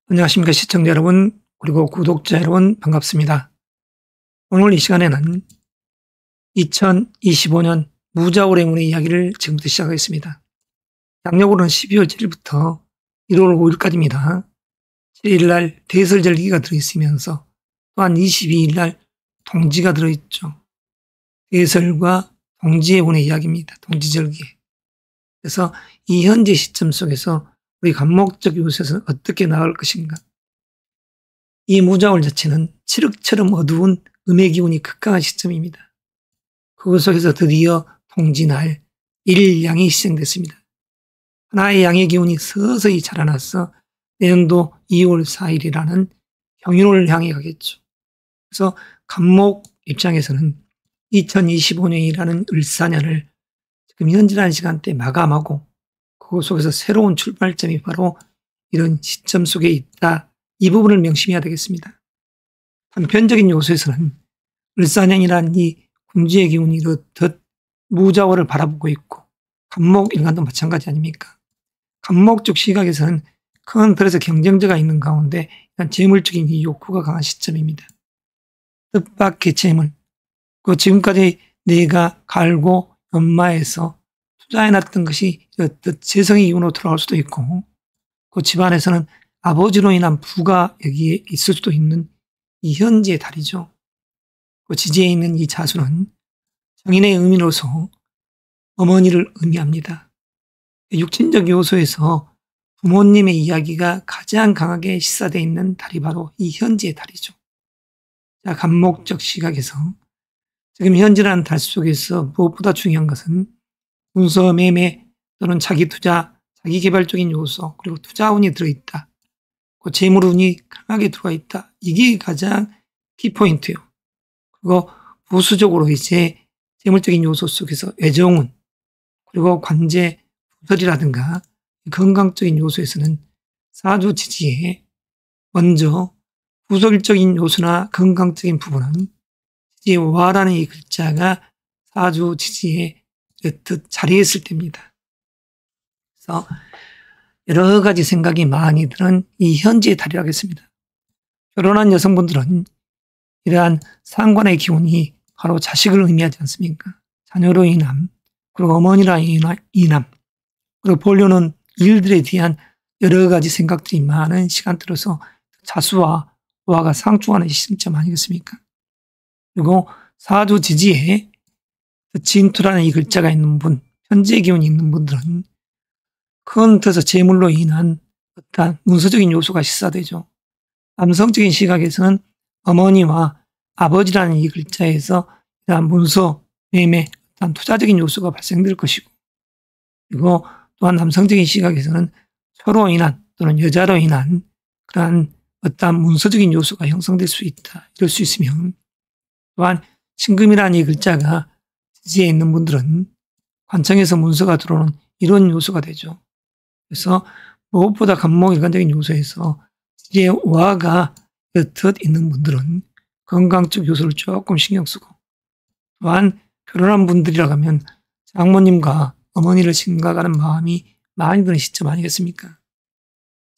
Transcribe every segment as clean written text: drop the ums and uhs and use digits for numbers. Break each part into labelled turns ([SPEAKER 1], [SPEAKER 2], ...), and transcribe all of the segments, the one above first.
[SPEAKER 1] 안녕하십니까 시청자 여러분 그리고 구독자 여러분 반갑습니다. 오늘 이 시간에는 2025년 무자오랭운의 이야기를 지금부터 시작하겠습니다. 양력으로는 12월 7일부터 1월 5일까지입니다. 7일 날 대설절기가 들어있으면서 또한 22일 날 동지가 들어있죠. 대설과 동지의 운의 이야기입니다. 동지절기. 그래서 이 현재 시점 속에서 우리 간목적 요소에서는 어떻게 나올 것인가. 이 무자월 자체는 칠흑처럼 어두운 음의 기운이 극강한 시점입니다. 그 속에서 드디어 동지날 1일 양이 시작됐습니다. 하나의 양의 기운이 서서히 자라나서 내년도 2월 4일이라는 경인을 향해 가겠죠. 그래서 간목 입장에서는 2025년이라는 을사년을 지금 현재라는 시간대 마감하고 그 속에서 새로운 출발점이 바로 이런 시점 속에 있다. 이 부분을 명심해야 되겠습니다. 단편적인 요소에서는 을사년이란 이 군지의 기운이 이렇듯 무자월을 바라보고 있고 간목 일간도 마찬가지 아닙니까? 간목적 시각에서는 큰 틀에서 경쟁자가 있는 가운데 일단 재물적인 이 욕구가 강한 시점입니다. 뜻밖의 재물, 그 지금까지 내가 갈고 연마해서 투자해놨던 것이 이렇듯 재성의 기운으로 돌아올 수도 있고 그 집안에서는 아버지로 인한 부가 여기에 있을 수도 있는 이 현재의 달이죠. 그 지지에 있는 이 자수는 정인의 의미로서 어머니를 의미합니다. 육친적 요소에서 부모님의 이야기가 가장 강하게 시사되어 있는 달이 바로 이 현재의 달이죠. 자, 간목적 시각에서 지금 현재라는 달 속에서 무엇보다 중요한 것은 문서 매매 또는 자기 투자, 자기 개발적인 요소 그리고 투자운이 들어있다. 그 재물운이 강하게 들어와 있다. 이게 가장 키포인트예요. 그리고 부수적으로 이제 재물적인 요소 속에서 애정운 그리고 관제, 부설이라든가 건강적인 요소에서는 사주 지지에 먼저 부설적인 요소나 건강적인 부분은 지지의 와라는 이 글자가 사주 지지에 이렇듯 자리했을 때입니다. 그래서 여러 가지 생각이 많이 드는 이 현재의 달이라고 했습니다. 결혼한 여성분들은 이러한 상관의 기운이 바로 자식을 의미하지 않습니까? 자녀로 인함, 그리고 어머니라 인함, 그리고 본료는 일들에 대한 여러 가지 생각들이 많은 시간대로서 자수와 와가 상충하는 시점 아니겠습니까? 그리고 사주 지지에 진투라는 이 글자가 있는 분, 현재 기운이 있는 분들은 큰 틀에서 재물로 인한 어떤 문서적인 요소가 시사되죠. 남성적인 시각에서는 어머니와 아버지라는 이 글자에서 이러한 문서, 매매, 어떤 투자적인 요소가 발생될 것이고, 그리고 또한 남성적인 시각에서는 서로 인한 또는 여자로 인한 그러한 어떤 문서적인 요소가 형성될 수 있다. 이럴 수 있으면 또한 신금이라는 이 글자가 지지에 있는 분들은 관청에서 문서가 들어오는 이런 요소가 되죠. 그래서 무엇보다 간목 일관적인 요소에서 지지의 와가 옅 있는 분들은 건강적 요소를 조금 신경 쓰고 또한 결혼한 분들이라고 하면 장모님과 어머니를 생각하는 마음이 많이 드는 시점 아니겠습니까?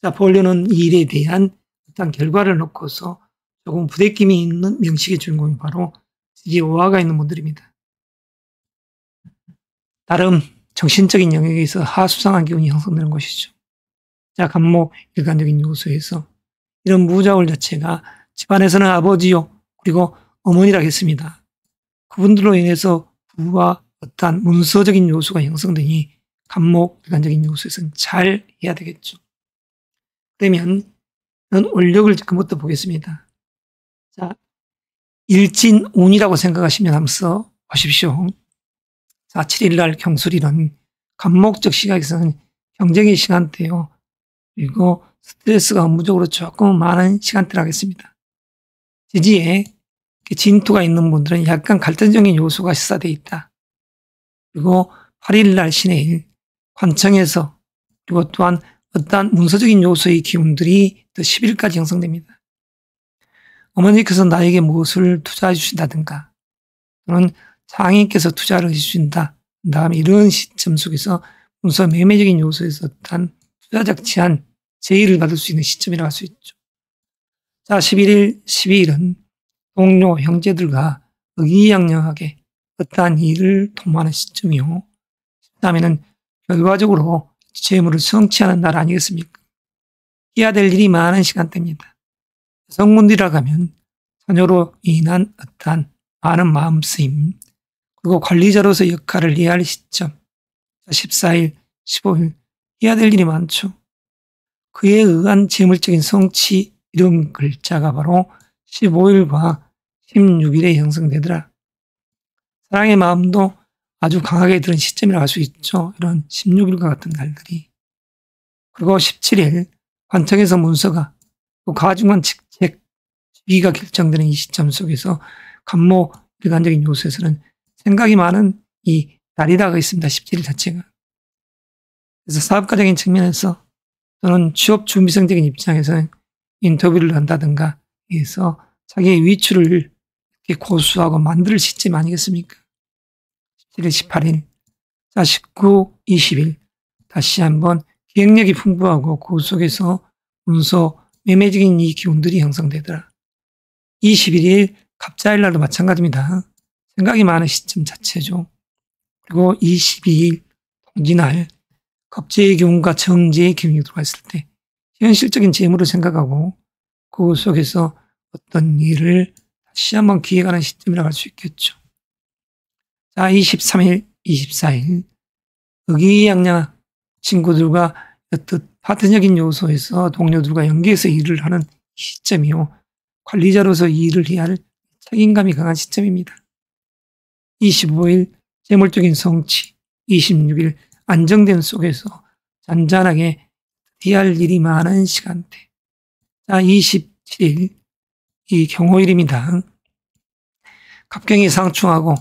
[SPEAKER 1] 자, 본료는 이 일에 대한 어떤 결과를 놓고서 조금 부대낌이 있는 명식의 주인공이 바로 지지의 와가 있는 분들입니다. 나름 정신적인 영역에서 하수상한 기운이 형성되는 것이죠. 자, 간목 일관적인 요소에서 이런 무자월 자체가 집안에서는 아버지요 그리고 어머니라 했습니다. 그분들로 인해서 부와 어떠한 문서적인 요소가 형성되니 간목 일관적인 요소에서는 잘 해야 되겠죠. 그러면 원력을 지금부터 보겠습니다. 자, 일진운이라고 생각하시면 한번 써 보십시오. 자, 7일날 경술일은 간목적 시각에서는 경쟁의 시간대요. 그리고 스트레스가 업무적으로 조금 많은 시간대를 하겠습니다. 지지에 진투가 있는 분들은 약간 갈등적인 요소가 시사되어 있다. 그리고 8일날 신해일 관청에서 그리고 또한 어떠한 문서적인 요소의 기운들이 또 10일까지 형성됩니다. 어머니께서 나에게 무엇을 투자해 주신다든가 또는 장인께서 투자를 해주신다. 다음에 이런 시점 속에서 문서 매매적인 요소에서 어떤 투자적 제한 제의를 받을 수 있는 시점이라고 할 수 있죠. 자, 11일, 12일은 동료, 형제들과 의기양양하게 어떠한 일을 도모하는 시점이요. 13일은 결과적으로 재물을 성취하는 날 아니겠습니까? 해야 될 일이 많은 시간대입니다. 여성분들이라고 하면 자녀로 인한 어떠한 많은 마음쓰임, 그리고 관리자로서 역할을 해야 할 시점, 14일, 15일 해야 될 일이 많죠. 그에 의한 재물적인 성취, 이런 글자가 바로 15일과 16일에 형성되더라. 사랑의 마음도 아주 강하게 드는 시점이라고 할 수 있죠. 이런 16일과 같은 날들이. 그리고 17일 관청에서 문서가 또 가중한 직책, 지위가 결정되는 이 시점 속에서 간목 일관적인 요소에서는 생각이 많은 이 날이라고 있습니다. 17일 자체가. 그래서 사업가적인 측면에서 또는 취업 준비생적인 입장에서는 인터뷰를 한다든가 해서 자기의 위치를 이렇게 고수하고 만들 시점 아니겠습니까? 17일, 18일, 자, 19, 20일 다시 한번 기획력이 풍부하고 그 속에서 문서, 매매적인 이 기운들이 형성되더라. 21일 갑자일 날도 마찬가지입니다. 생각이 많은 시점 자체죠. 그리고 22일 동지날 겁재의 기운과 정제의 기운이 들어와 있을 때 현실적인 재물을 생각하고 그 속에서 어떤 일을 다시 한번 기획하는 시점이라고 할 수 있겠죠. 자, 23일, 24일 의기양양 친구들과 어떤 파트너적인 요소에서 동료들과 연계해서 일을 하는 시점이요. 관리자로서 이 일을 해야 할 책임감이 강한 시점입니다. 25일 재물적인 성취, 26일 안정됨 속에서 잔잔하게 해야 할 일이 많은 시간대. 자, 27일 이 경호일입니다. 갑경이 상충하고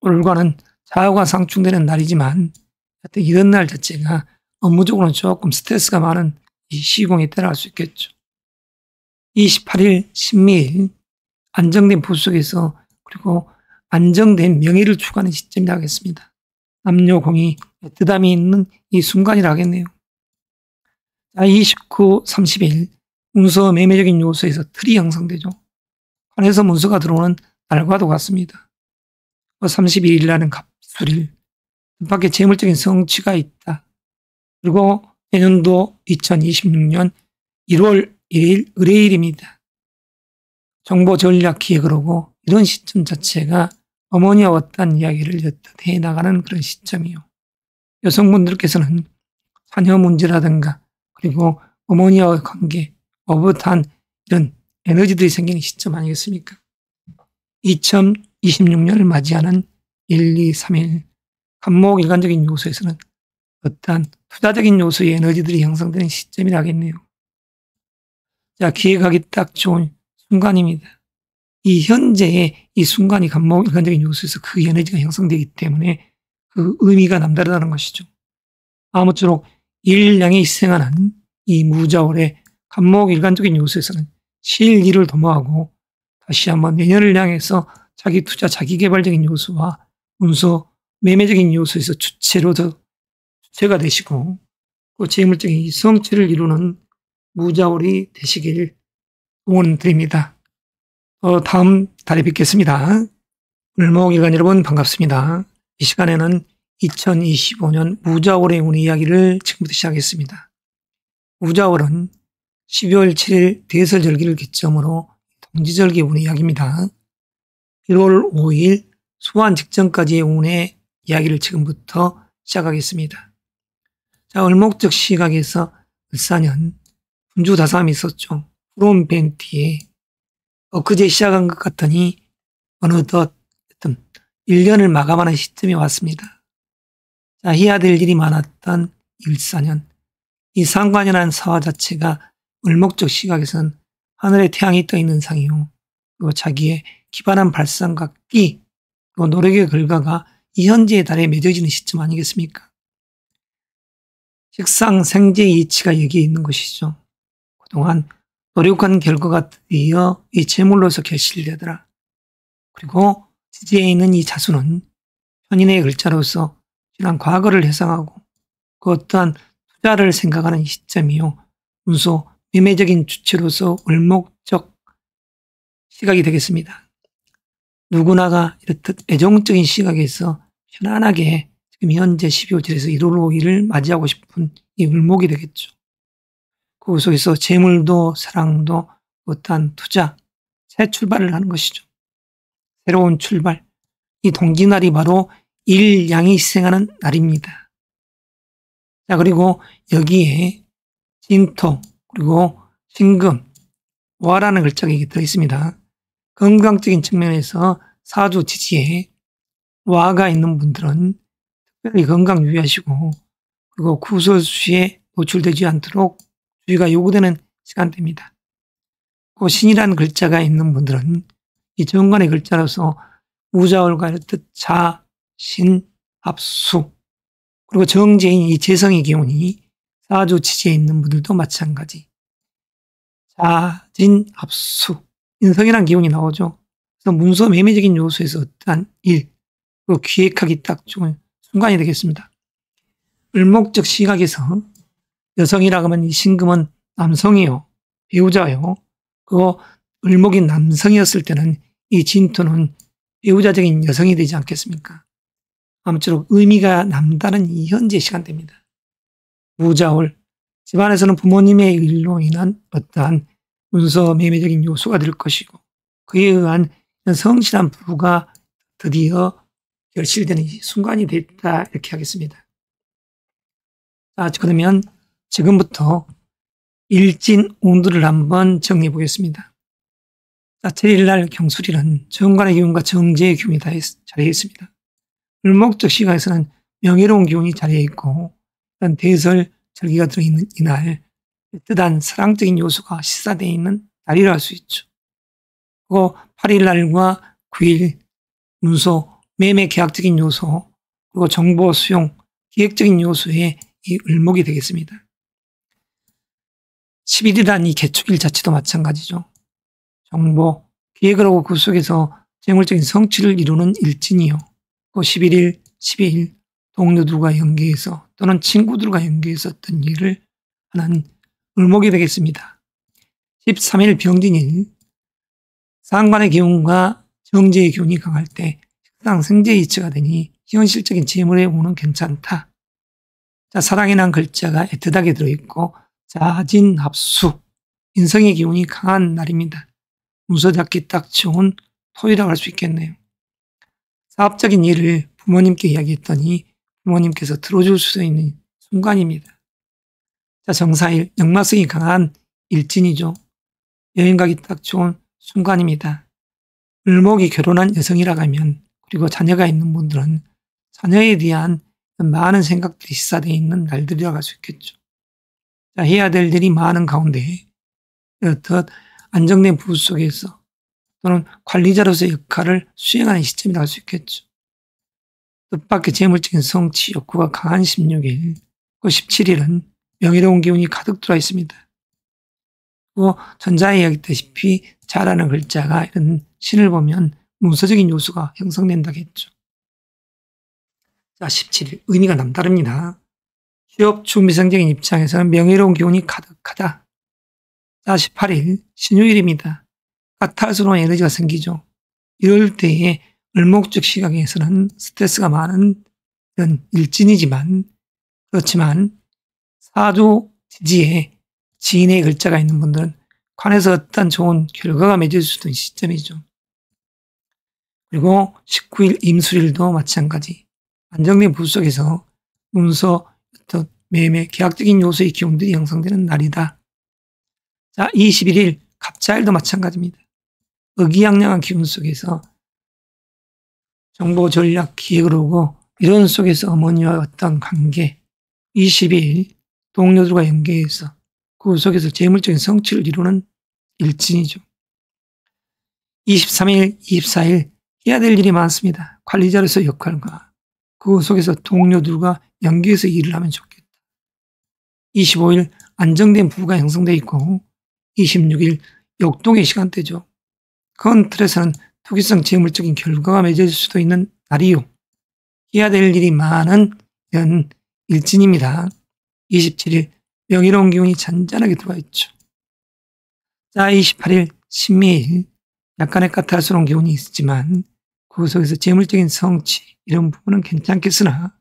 [SPEAKER 1] 올과는 좌우가 상충되는 날이지만 하여튼 이런 날 자체가 업무적으로는 조금 스트레스가 많은 이 시공에 따라갈 수 있겠죠. 28일 신미일 안정된 부 속에서 그리고 안정된 명예를 추구하는 시점이라고 하겠습니다. 남녀공이 뜨담이 있는 이 순간이라 하겠네요. 자, 29, 30일 문서 매매적인 요소에서 틀이 형성되죠. 관에서 문서가 들어오는 날과도 같습니다. 31일 날은 갑술일, 뜻밖의 재물적인 성취가 있다. 그리고 내년도 2026년 1월 1일 의뢰일입니다. 정보 전략 기획을 하고 이런 시점 자체가 어머니와 어떤 이야기를 해 나가는 그런 시점이요. 여성분들께서는 자녀 문제라든가 그리고 어머니와의 관계, 오붓한 이런 에너지들이 생기는 시점 아니겠습니까? 2026년을 맞이하는 1, 2, 3일 간목 일관적인 요소에서는 어떠한 투자적인 요소의 에너지들이 형성되는 시점이라 하겠네요. 자, 기획하기 딱 좋은 순간입니다. 이 현재의 이 순간이 간목 일관적인 요소에서 그 에너지가 형성되기 때문에 그 의미가 남다르다는 것이죠. 아무쪼록 일량이 희생하는 이 무자월의 간목 일관적인 요소에서는 실일을 도모하고 다시 한번 내년을 향해서 자기 투자, 자기 개발적인 요소와 문서, 매매적인 요소에서 주체가 되시고 그 재물적인 이 성취를 이루는 무자월이 되시길 응원드립니다. 다음 달에 뵙겠습니다. 을목일간 여러분 반갑습니다. 이 시간에는 2025년 무자월의 운 이야기를 지금부터 시작하겠습니다. 무자월은 12월 7일 대설절기를 기점으로 동지절기 운의 이야기입니다. 1월 5일 수환 직전까지의 운의 이야기를 지금부터 시작하겠습니다. 자, 을목적 시각에서 을사년 분주다삼이 있었죠. 프롬벤티에 엊그제 시작한 것 같더니 어느덧 1년을 마감하는 시점이 왔습니다. 자, 해야 될 일이 많았던 을사년, 이 상관이라는 사화 자체가 을목적 시각에서는 하늘에 태양이 떠 있는 상이요. 그리고 자기의 기반한 발상과 끼, 그리고 노력의 결과가 이 현재의 달에 맺어지는 시점 아니겠습니까? 식상 생재의 이치가 여기에 있는 것이죠. 그동안 노력한 결과가 드디어 이 재물로서 결실되더라. 그리고 지지에 있는 이 자수는 현인의 글자로서 지난 과거를 회상하고 그 어떠한 투자를 생각하는 시점이요. 문서 매매적인 주체로서 을목적 시각이 되겠습니다. 누구나가 이렇듯 애정적인 시각에서 편안하게 지금 현재 12호절에서 1월 5일을 맞이하고 싶은 이 을목이 되겠죠. 그 속에서 재물도 사랑도 어떠한 투자, 새 출발을 하는 것이죠. 새로운 출발. 이 동기날이 바로 일양이 희생하는 날입니다. 자, 그리고 여기에 진토, 그리고 신금, 와라는 글자가 들어있습니다. 건강적인 측면에서 사주 지지에 와가 있는 분들은 특별히 건강 유의하시고, 그리고 구설수에 노출되지 않도록 주의가 요구되는 시간대입니다. 그 신이라는 글자가 있는 분들은 이 정관의 글자로서 우자월과 뜻 자, 신, 합수, 그리고 정제인 이 재성의 기운이 사주 지지에 있는 분들도 마찬가지. 자, 진, 합수, 인성이라는 기운이 나오죠. 그래서 문서 매매적인 요소에서 어떠한 일, 그 기획하기 딱 좋은 순간이 되겠습니다. 을목적 시각에서 여성이라고 하면 이 신금은 남성이요, 배우자요. 그 을목인 남성이었을 때는 이 진토는 배우자적인 여성이 되지 않겠습니까? 아무쪼록 의미가 남다른 이 현재 시간대입니다. 무자월, 집안에서는 부모님의 일로 인한 어떠한 문서 매매적인 요소가 될 것이고, 그에 의한 성실한 부부가 드디어 결실되는 이 순간이 됐다, 이렇게 하겠습니다. 자, 그러면 지금부터 일진 운들을 한번 정리해 보겠습니다. 자, 제1날 경술일은 정관의 기운과 정제의 기운이 다 자리해 있습니다. 을목적 시각에서는 명예로운 기운이 자리해 있고, 대설 절기가 들어있는 이날 뜻한 사랑적인 요소가 시사되어 있는 날이라 할 수 있죠. 그리고 8일날과 9일 문서, 매매 계약적인 요소, 그리고 정보 수용, 기획적인 요소에 이 을목이 되겠습니다. 11일이란 이 개축일 자체도 마찬가지죠. 정보, 기획을 하고 그 속에서 재물적인 성취를 이루는 일진이요. 그 11일, 12일 동료들과 연계해서 또는 친구들과 연계해서 어떤 일을 하는 을목이 되겠습니다. 13일 병진일, 상관의 기운과 정제의 기운이 강할 때 식상 생제의 이치가 되니 현실적인 재물의 운은 괜찮다. 자, 사랑이란 글자가 애틋하게 들어있고 자진 합수, 인성의 기운이 강한 날입니다. 문서 잡기 딱 좋은 토이라고 할 수 있겠네요. 사업적인 일을 부모님께 이야기했더니 부모님께서 들어줄 수 있는 순간입니다. 자, 정사일, 역마성이 강한 일진이죠. 여행 가기 딱 좋은 순간입니다. 을목이 결혼한 여성이라고 하면, 그리고 자녀가 있는 분들은 자녀에 대한 많은 생각들이 시사되어 있는 날들이라고 할 수 있겠죠. 자, 해야 될 일이 많은 가운데 어떤 안정된 부부 속에서 또는 관리자로서의 역할을 수행하는 시점이라고 할 수 있겠죠. 뜻밖의 재물적인 성취 욕구가 강한 16일, 그 17일은 명예로운 기운이 가득 들어와 있습니다. 그 전자에 이야기했다시피 자라는 글자가 이런 신을 보면 문서적인 요소가 형성된다겠죠. 자, 17일 의미가 남다릅니다. 취업 준비성적인 입장에서는 명예로운 기운이 가득하다. 자, 18일 신유일입니다. 까탈스러운 에너지가 생기죠. 이럴 때에 을목적 시각에서는 스트레스가 많은 이런 일진이지만, 그렇지만 사주 지지에 지인의 글자가 있는 분들은 관에서 어떤 좋은 결과가 맺을 수 있는 시점이죠. 그리고 19일 임술일도 마찬가지. 안정된 부부 속에서 문서, 어떤 매매, 계약적인 요소의 기운들이 형성되는 날이다. 자, 21일 갑자일도 마찬가지입니다. 의기양양한 기운 속에서 정보 전략 기획을 하고, 이런 속에서 어머니와 어떤 관계, 22일 동료들과 연계해서 그 속에서 재물적인 성취를 이루는 일진이죠. 23일, 24일 해야 될 일이 많습니다. 관리자로서 역할과 그 속에서 동료들과 연계해서 일을 하면 좋겠다. 25일 안정된 부부가 형성되어 있고, 26일 역동의 시간대죠. 큰 틀에서는 투기성 재물적인 결과가 맺어질 수도 있는 날이요. 해야 될 일이 많은 이런 일진입니다. 27일 명예로운 기운이 잔잔하게 들어와 있죠. 자, 28일 신묘일 약간의 까탈스러운 기운이 있지만 그 속에서 재물적인 성취 이런 부분은 괜찮겠으나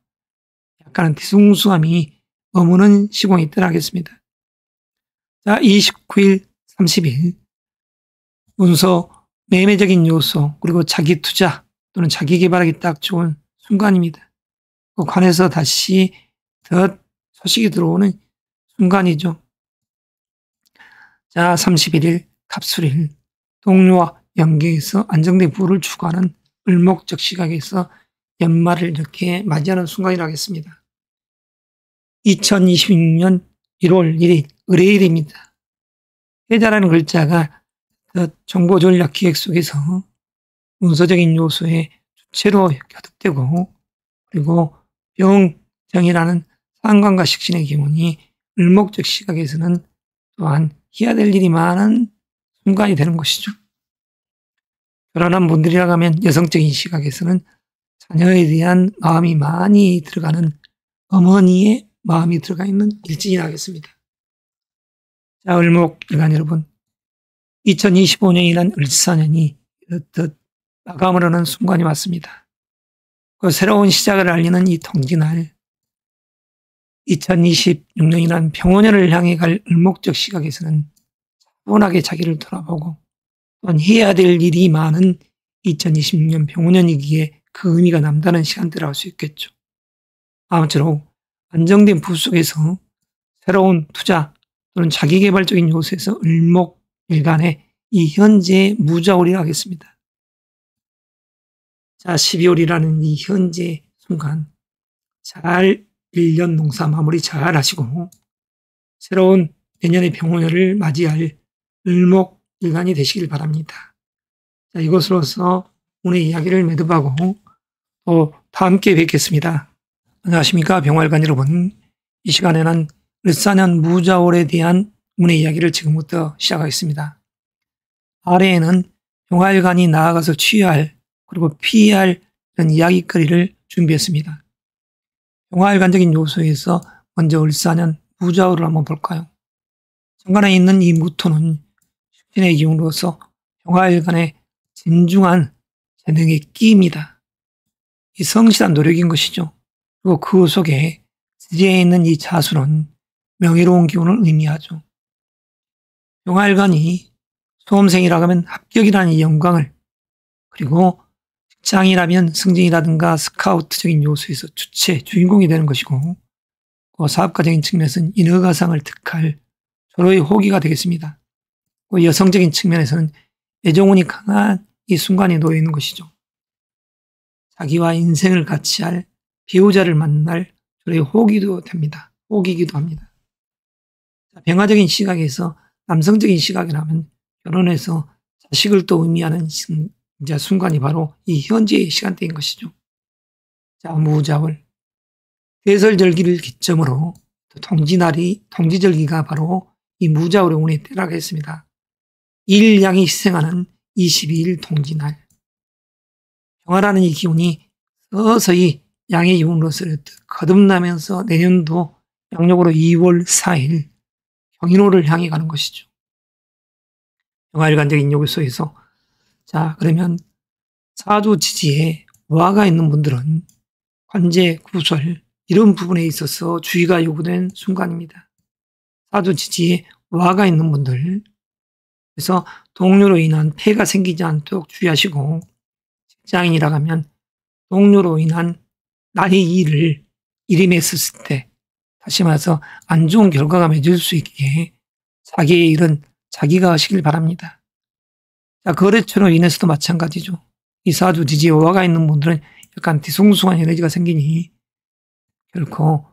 [SPEAKER 1] 약간은 뒤숭숭함이 머무는 시공이 떠나겠습니다. 자, 29일 30일 문서 매매적인 요소 그리고 자기 투자 또는 자기 개발하기 딱 좋은 순간입니다. 그 관해서 다시 더 소식이 들어오는 순간이죠. 자, 31일 갑술일 동료와 연계해서 안정된 부를 추구하는 을목적 시각에서 연말을 이렇게 맞이하는 순간이라고 하겠습니다. 2026년 1월 1일 을해일입니다. 해자라는 글자가 정보전략 기획 속에서 문서적인 요소의 주체로 거듭되고 그리고 병정이라는 상관과 식신의 기운이 을목적 시각에서는 또한 해야 될 일이 많은 순간이 되는 것이죠. 결혼한 분들이라고 하면 여성적인 시각에서는 자녀에 대한 마음이 많이 들어가는 어머니의 마음이 들어가 있는 일진이라고 하겠습니다. 자, 을목일간 여러분, 2025년이란 을사년이 이렇듯 마감을 하는 순간이 왔습니다. 그 새로운 시작을 알리는 이 통지날, 2026년이란 병원년을 향해 갈 을목적 시각에서는 차분하게 자기를 돌아보고 또한 해야 될 일이 많은 2026년 병원년이기에 그 의미가 남다른 시간대라고 할 수 있겠죠. 아무쪼록 안정된 부 속에서 새로운 투자 또는 자기개발적인 요소에서 을목일간의 이 현재의 무자월이라고 하겠습니다. 자, 12월이라는 이 현재 순간 잘 1년 농사 마무리 잘 하시고 새로운 내년의 병원을 맞이할 을목일간이 되시길 바랍니다. 자, 이것으로서 오늘 이야기를 매듭하고 또 다음 기회에 뵙겠습니다. 안녕하십니까, 병활관 여러분. 이 시간에는 을사년 무자월에 대한 운의 이야기를 지금부터 시작하겠습니다. 아래에는 병활관이 나아가서 취해야 할 그리고 피해야 할 이런 이야기거리를 준비했습니다. 병활관적인 요소에서 먼저 을사년 무자월을 한번 볼까요? 정관에 있는 이 무토는 식신의 기운으로서 병활관의 진중한 재능의 끼입니다. 이 성실한 노력인 것이죠. 그리고 그 속에 지지에 있는 이 자수는 명예로운 기운을 의미하죠. 병활관이 수험생이라고 하면 합격이라는 이 영광을 그리고 직장이라면 승진이라든가 스카우트적인 요소에서 주체, 주인공이 되는 것이고 그 사업가적인 측면에서는 인허가상을 득할 서로의 호기가 되겠습니다. 그 여성적인 측면에서는 애정운이 강한 이 순간에 놓여 있는 것이죠. 자기와 인생을 같이 할 배우자를 만날 서로의 호기도 됩니다. 호기기도 합니다. 병화적인 시각에서 남성적인 시각이라면 결혼해서 자식을 또 의미하는 이제 순간이 바로 이 현재의 시간대인 것이죠. 자, 무자월. 대설절기를 기점으로 통지절기가 바로 이 무자월의 운의 때라고 했습니다. 일양이 희생하는 22일 통지날. 병화라는 이 기운이 서서히 양의 기운으로서 거듭나면서 내년도 양력으로 2월 4일 경인호를 향해 가는 것이죠. 병화일간적인 요소에서 자, 그러면 사주지지에 와가 있는 분들은 관제, 구설 이런 부분에 있어서 주의가 요구된 순간입니다. 사주지지에 와가 있는 분들, 그래서 동료로 인한 폐가 생기지 않도록 주의하시고 직장인이라고 하면 동료로 인한 나의 일을 일임했을 때 다시 말해서 안 좋은 결과가 맺을 수 있게 자기의 일은 자기가 하시길 바랍니다. 자, 거래처로 인해서도 마찬가지죠. 이 사주지지에 와가 있는 분들은 약간 뒤숭숭한 에너지가 생기니 결코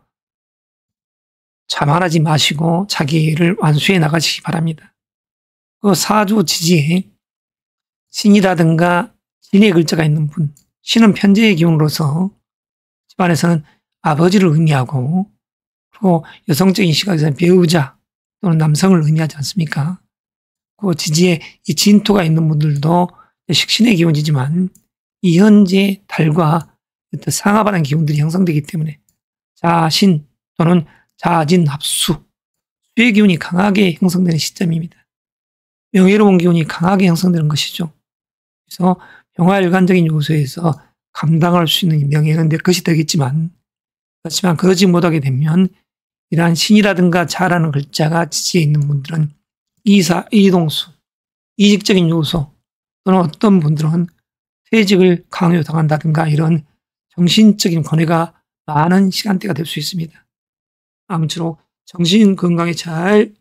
[SPEAKER 1] 자만하지 마시고 자기 일을 완수해 나가시기 바랍니다. 그 사주지지에 신이라든가 진의 글자가 있는 분, 신은 편재의 기운으로서 집안에서는 아버지를 의미하고 그리고 여성적인 시각에서는 배우자 또는 남성을 의미하지 않습니까? 그 지지에 이 진토가 있는 분들도 식신의 기운이지만 이 현재 달과 상합하는 기운들이 형성되기 때문에 자신 또는 자진, 합수, 수의 기운이 강하게 형성되는 시점입니다. 명예로운 기운이 강하게 형성되는 것이죠. 그래서 병화일관적인 요소에서 감당할 수 있는 명예는 내 것이 되겠지만, 그렇지만 그러지 못하게 되면 이러한 신이라든가 자라는 글자가 지지에 있는 분들은 이동수, 이직적인 요소 또는 어떤 분들은 퇴직을 강요당한다든가 이런 정신적인 권해가 많은 시간대가 될 수 있습니다. 아무쪼록 정신 건강에 잘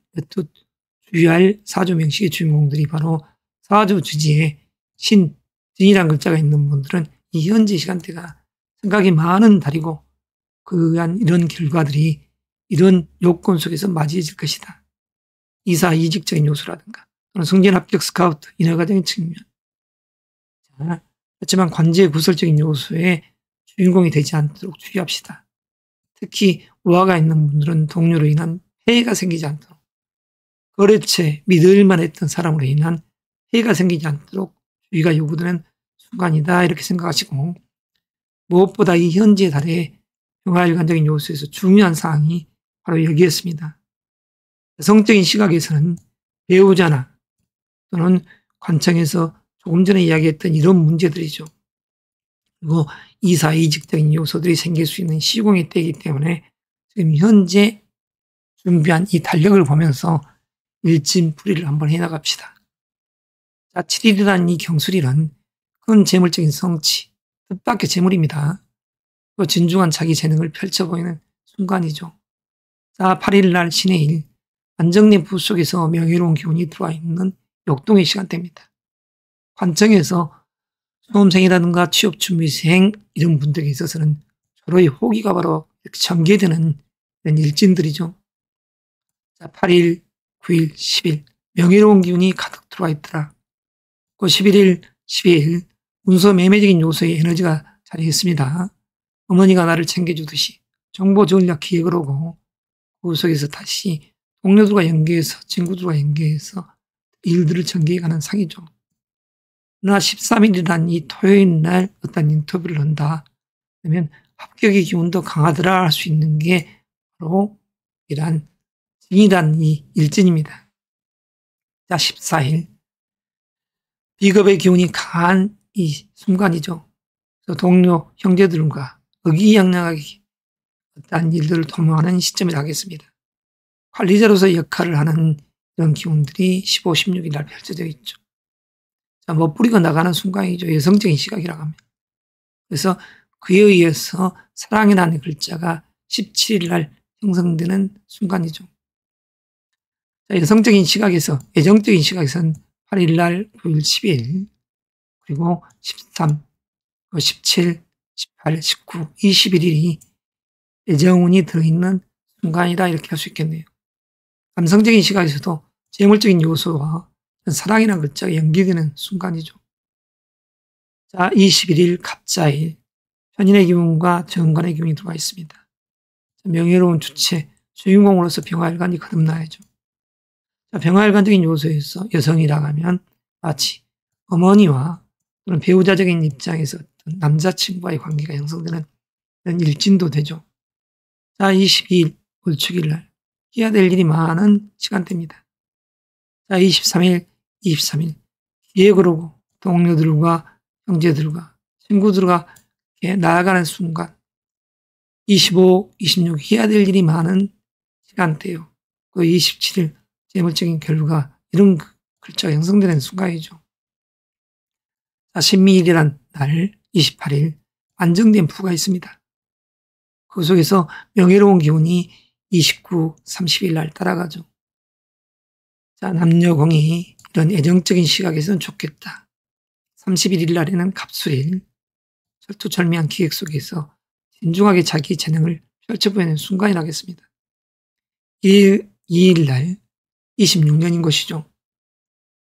[SPEAKER 1] 주의할 사주 명식의 주인공들이 바로 사주 주지에 신, 진이라는 글자가 있는 분들은 이 현재 시간대가 생각이 많은 달이고 그한 이런 결과들이 이런 요건 속에서 맞이해질 것이다. 이사, 이직적인 요소라든가 또는 성진, 합격, 스카우트, 인허가적인 측면. 그렇지만 관제의 구설적인 요소의 주인공이 되지 않도록 주의합시다. 특히 우화가 있는 분들은 동료로 인한 폐해가 생기지 않도록, 거래처에 믿을만 했던 사람으로 인한 폐해가 생기지 않도록 주의가 요구되는 순간이다 이렇게 생각하시고, 무엇보다 이 현재 달의 병화일관적인 요소에서 중요한 사항이 바로 여기였습니다. 성적인 시각에서는 배우자나 또는 관청에서 조금 전에 이야기했던 이런 문제들이죠. 그리고 이사, 이직적인 요소들이 생길 수 있는 시공의 때이기 때문에 지금 현재 준비한 이 달력을 보면서 일진풀이를 한번 해나갑시다. 자, 7일이라는 이 경술일은 큰 재물적인 성취, 뜻밖의 재물입니다. 그 진중한 자기 재능을 펼쳐 보이는 순간이죠. 자, 8일날 신의 일, 안정된 부 속에서 명예로운 기운이 들어와 있는 역동의 시간대입니다. 관청에서 수험생이라든가 취업준비생 이런 분들에 있어서는 서로의 호기가 바로 이렇게 전개되는 이런 일진들이죠. 자, 8일, 9일, 10일 명예로운 기운이 가득 들어와 있더라. 그 11일, 12일 문서 매매적인 요소의 에너지가 자리했습니다. 어머니가 나를 챙겨주듯이 정보 전략 기획을 하고 그 속에서 다시 동료들과 연계해서 친구들과 연계해서 일들을 전개해가는 상이죠. 그러나 13일이란 이 토요일 날 어떤 인터뷰를 한다. 그러면 합격의 기운도 강하더라 할 수 있는 게 바로 이러한 진이란 이 일진입니다. 자, 14일. 비겁의 기운이 강한 이 순간이죠. 그래서 동료, 형제들과 의기양양하게 어떠한 일들을 도모하는 시점이 나겠습니다. 관리자로서 역할을 하는 이런 기운들이 15, 16일 날 펼쳐져 있죠. 자, 멋부리고 나가는 순간이죠. 여성적인 시각이라고 합니다. 그래서 그에 의해서 사랑이라는 글자가 17일 날 형성되는 순간이죠. 자, 여성적인 시각에서, 애정적인 시각에서는 8일 날, 9일, 10일, 그리고 13, 17, 18, 19, 21일이 애정운이 들어있는 순간이다 이렇게 할 수 있겠네요. 감성적인 시각에서도 재물적인 요소와 사랑이라는 글자가 연계되는 순간이죠. 자, 21일 갑자일, 편인의 기운과 정관의 기운이 들어와 있습니다. 자, 명예로운 주체, 주인공으로서 병화일관이 거듭나야죠. 자, 병화일관적인 요소에서 여성이라고 하면 마치 어머니와 또는 배우자적인 입장에서 남자친구와의 관계가 형성되는 이런 일진도 되죠. 자, 22일, 월축일 날, 해야 될 일이 많은 시간대입니다. 자, 23일, 기획을 하고 동료들과 형제들과 친구들과 나아가는 순간 25, 26 해야 될 일이 많은 시간대요. 그 27일 재물적인 결과 이런 글자가 형성되는 순간이죠. 자, 신미일이란 날 28일 안정된 부가 있습니다. 그 속에서 명예로운 기운이 29, 30일 날 따라가죠. 자, 남녀공이 이런 애정적인 시각에서는 좋겠다. 31일 날에는 갑술일, 철두철미한 기획 속에서 진중하게 자기 재능을 펼쳐보이는 순간이 나겠습니다. 2일 날 26년인 것이죠.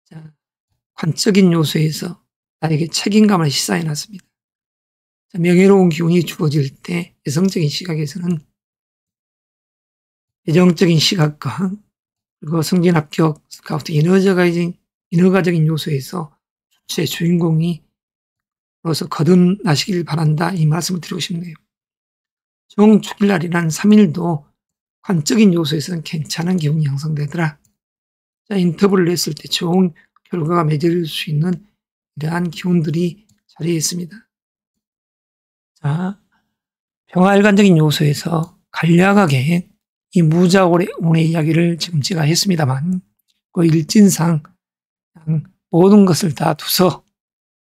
[SPEAKER 1] 자, 관적인 요소에서 나에게 책임감을 시사해 놨습니다. 자, 명예로운 기운이 주어질 때 여성적인 시각에서는 애정적인 시각과 그리고 성진, 합격, 스카우트, 인허가적인 요소에서 주체 주인공이 로서 거듭나시길 바란다 이 말씀을 드리고 싶네요. 정축일날이란 3일도 관적인 요소에서는 괜찮은 기운이 형성되더라. 자, 인터뷰를 했을 때 좋은 결과가 맺을 수 있는 이러한 기운들이 자리에 있습니다. 자, 평화일관적인 요소에서 간략하게 이 무자원의 이야기를 지금 제가 했습니다만, 그 일진상 모든 것을 다 두서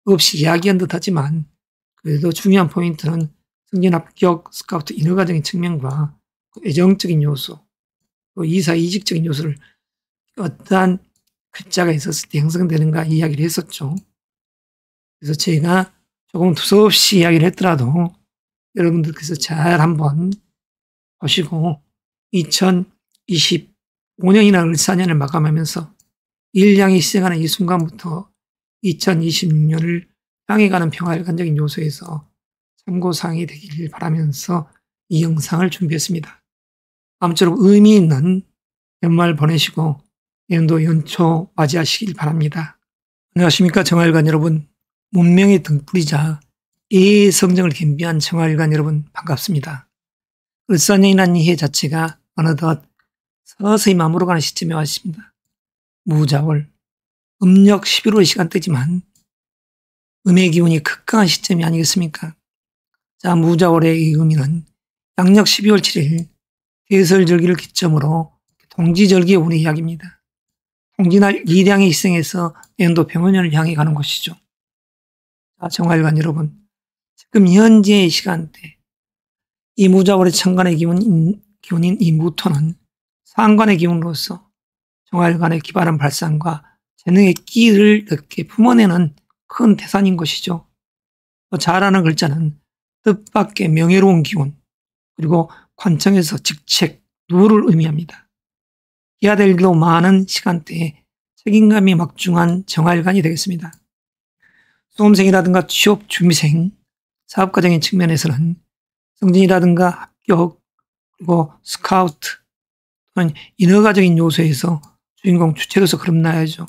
[SPEAKER 1] 없이 이야기한 듯 하지만, 그래도 중요한 포인트는 승진, 합격, 스카우트, 인허가적인 측면과 애정적인 요소, 이사, 이직적인 요소를 어떠한 글자가 있었을 때 형성되는가 이야기를 했었죠. 그래서 제가 조금 두서없이 이야기를 했더라도 여러분들께서 잘 한번 보시고 2025년이나 을사년을 마감하면서 일량이 시작하는 이 순간부터 2026년을 향해 가는 평화일관적인 요소에서 참고사항이 되길 바라면서 이 영상을 준비했습니다. 아무쪼록 의미 있는 연말 보내시고 연도 연초 맞이하시길 바랍니다. 안녕하십니까 정화일관 여러분. 문명의 등불이자 예의 성정을 겸비한 정화일관 여러분 반갑습니다. 을사년이라는 이 해 자체가 어느덧 서서히 마무러가는 시점에 왔습니다. 무자월, 음력 11월 시간대지만 음의 기운이 극강한 시점이 아니겠습니까? 자, 무자월의 이 의미는 양력 12월 7일 대설절기를 기점으로 동지절기의 운의 이야기입니다. 동지날 일양이 희생해서 연도 병원년을 향해 가는 것이죠. 자, 정화일관 여러분, 지금 현재의 시간대 이 무자월의 천간의 기운인 이 무토는 상관의 기운으로서 정화일관의 기발한 발상과 재능의 끼를 넓게 품어내는 큰 태산인 것이죠. 또 잘하는 글자는 뜻밖의 명예로운 기운, 그리고 관청에서 직책, 누를 의미합니다. 해야 될 일도 많은 시간대에 책임감이 막중한 정화일관이 되겠습니다. 수험생이라든가 취업 준비생, 사업가적인 측면에서는 승진이라든가 합격, 그리고 스카우트 또는 인허가적인 요소에서 주인공 주체로서 거듭나야죠.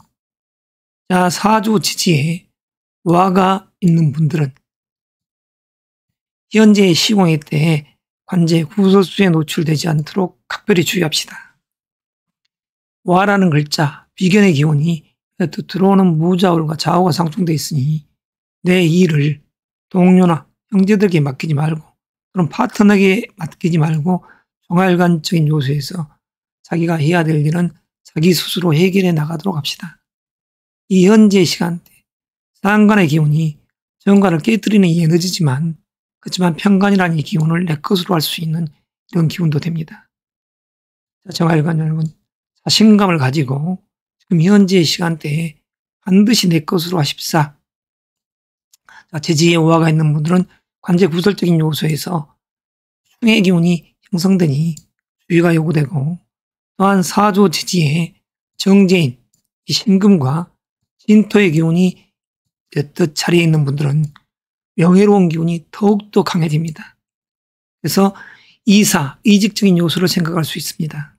[SPEAKER 1] 자, 사주 지지에 와가 있는 분들은 현재의 시공의 때에 관제 구설수에 노출되지 않도록 각별히 주의합시다. 와라는 글자, 비견의 기운이 들어오는 무자월과 좌우가 상충되어 있으니 내 일을 동료나 형제들에게 맡기지 말고 또는 파트너에게 맡기지 말고 종합일관적인 요소에서 자기가 해야 될 일은 자기 스스로 해결해 나가도록 합시다. 이 현재 시간대 상관의 기운이 정관을 깨뜨리는 이 에너지지만 그렇지만 편관이라는 이 기운을 내 것으로 할 수 있는 이런 기운도 됩니다. 정화일관 여러분, 자신감을 가지고 지금 현재 시간대에 반드시 내 것으로 하십사. 제지에 오화가 있는 분들은 관제 구설적인 요소에서 충의 기운이 형성되니 주의가 요구되고, 또한 사조 지지에 정제인 이 신금과 진토의 기운이 뜻 자리에 있는 분들은 명예로운 기운이 더욱더 강해집니다. 그래서 이사, 이직적인 요소를 생각할 수 있습니다.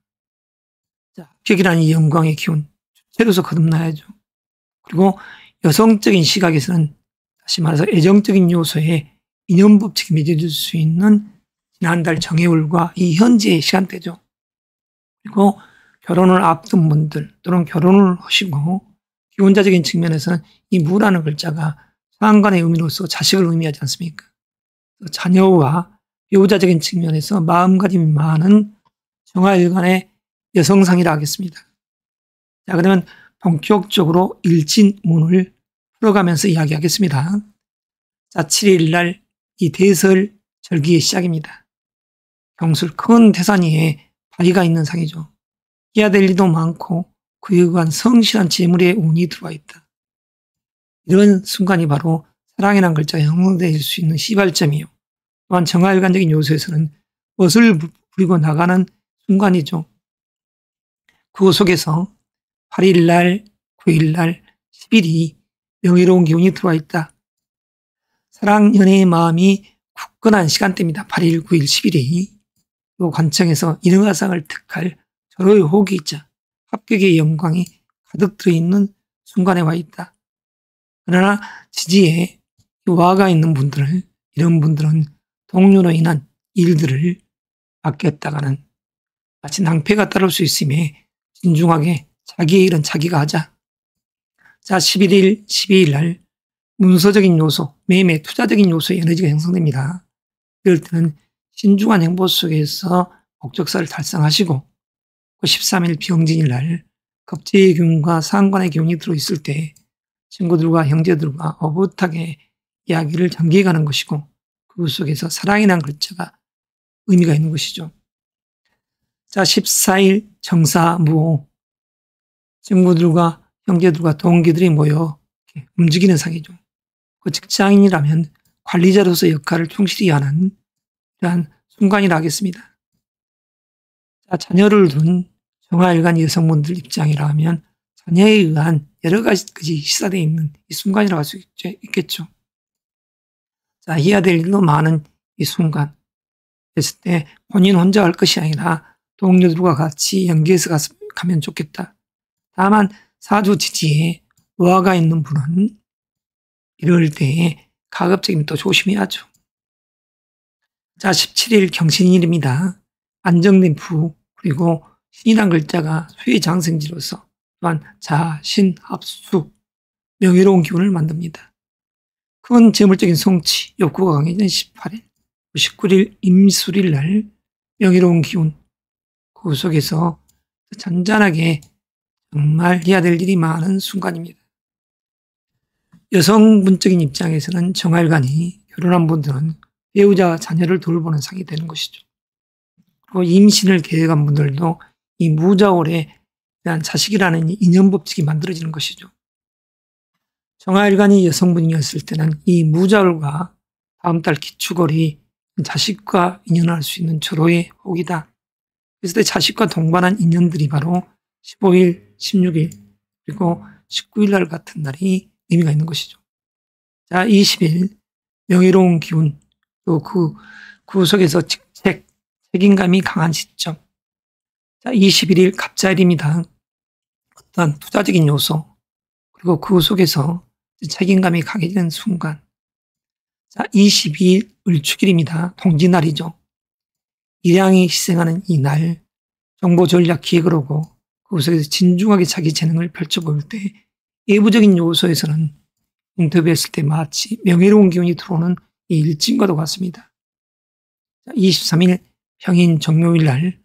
[SPEAKER 1] 합격이라는 이 영광의 기운, 주체로서 거듭나야죠. 그리고 여성적인 시각에서는 다시 말해서 애정적인 요소에 인연법칙이 맺어질 수 있는 지난달 정해울과 이 현재의 시간대죠. 그리고 결혼을 앞둔 분들 또는 결혼을 하시고 기혼자적인 측면에서는 이 무라는 글자가 상관의 의미로서 자식을 의미하지 않습니까? 자녀와 배우자적인 측면에서 마음가짐이 많은 정화일관의 여성상이라 하겠습니다. 자, 그러면 본격적으로 일진운을 풀어가면서 이야기하겠습니다. 자, 7일 날 이 대설 절기의 시작입니다. 경술 큰 태산위에 발의가 있는 상이죠. 해야 될 일도 많고 그에 관한 성실한 재물의 운이 들어와 있다. 이런 순간이 바로 사랑이라는 글자가 형성될 수 있는 시발점이요. 또한 정화일관적인 요소에서는 멋을 부리고 나가는 순간이죠. 그 속에서 8일 날, 9일 날, 10일이 명예로운 기운이 들어와 있다. 사랑, 연애의 마음이 굳건한 시간대입니다. 8일, 9일, 10일이. 이 관청에서 인허가상을 택할 절호의 호기자, 합격의 영광이 가득 들어있는 순간에 와 있다. 그러나 지지에 와가 있는 분들은, 이런 분들은 동료로 인한 일들을 맡겼다가는 마치 낭패가 따를 수 있음에 진중하게 자기의 일은 자기가 하자. 자, 11일, 12일 날 문서적인 요소, 매매, 투자적인 요소의 에너지가 형성됩니다. 이럴 때는 신중한 행보 속에서 목적사를 달성하시고 13일 병진일 날 겁재의 기운과 상관의 기운이 들어있을 때 친구들과 형제들과 오붓하게 이야기를 전개해가는 것이고 그 속에서 사랑이라는 글자가 의미가 있는 것이죠. 자, 14일 정사무호 친구들과 형제들과 동기들이 모여 움직이는 상이죠. 그 직장인이라면 관리자로서 역할을 충실히 하는 이러한 순간이라 하겠습니다. 자, 자녀를 둔 정화일간 여성분들 입장이라 하면 자녀에 의한 여러 가지 시사되어 있는 이 순간이라고 할 수 있겠죠. 자, 해야 될 일도 많은 이 순간. 그랬을 때 본인 혼자 할 것이 아니라 동료들과 같이 연계해서 가면 좋겠다. 다만 사주 지지에 노화가 있는 분은 이럴 때에 가급적이면 또 조심해야죠. 자, 17일 경신일입니다. 안정된 부 그리고 신이란 글자가 수의 장생지로서 또한 자신, 합수, 명예로운 기운을 만듭니다. 큰 재물적인 성취, 욕구가 강해진 18일, 19일 임술일 날 명예로운 기운, 그 속에서 잔잔하게 정말 해야 될 일이 많은 순간입니다. 여성분적인 입장에서는 정활관이 결혼한 분들은 배우자와 자녀를 돌보는 상이 되는 것이죠. 그리고 임신을 계획한 분들도 이 무자월에 대한 자식이라는 인연법칙이 만들어지는 것이죠. 정화일간이 여성분이었을 때는 이 무자월과 다음 달 기축월이 자식과 인연할 수 있는 절호의 혹이다. 그래서 자식과 동반한 인연들이 바로 15일, 16일 그리고 19일 날 같은 날이 의미가 있는 것이죠. 자, 20일 명예로운 기운 또 그 속에서 직책, 책임감이 강한 시점. 자, 21일 갑자일입니다. 어떤 투자적인 요소 그리고 그 속에서 책임감이 강해지는 순간. 자, 22일 을축일입니다. 동지날이죠. 일양이 희생하는 이 날 정보 전략 기획을 하고 그 속에서 진중하게 자기 재능을 펼쳐보일 때 외부적인 요소에서는 인터뷰했을 때 마치 명예로운 기운이 들어오는 이 일진과도 같습니다. 23일 평인 정묘일 날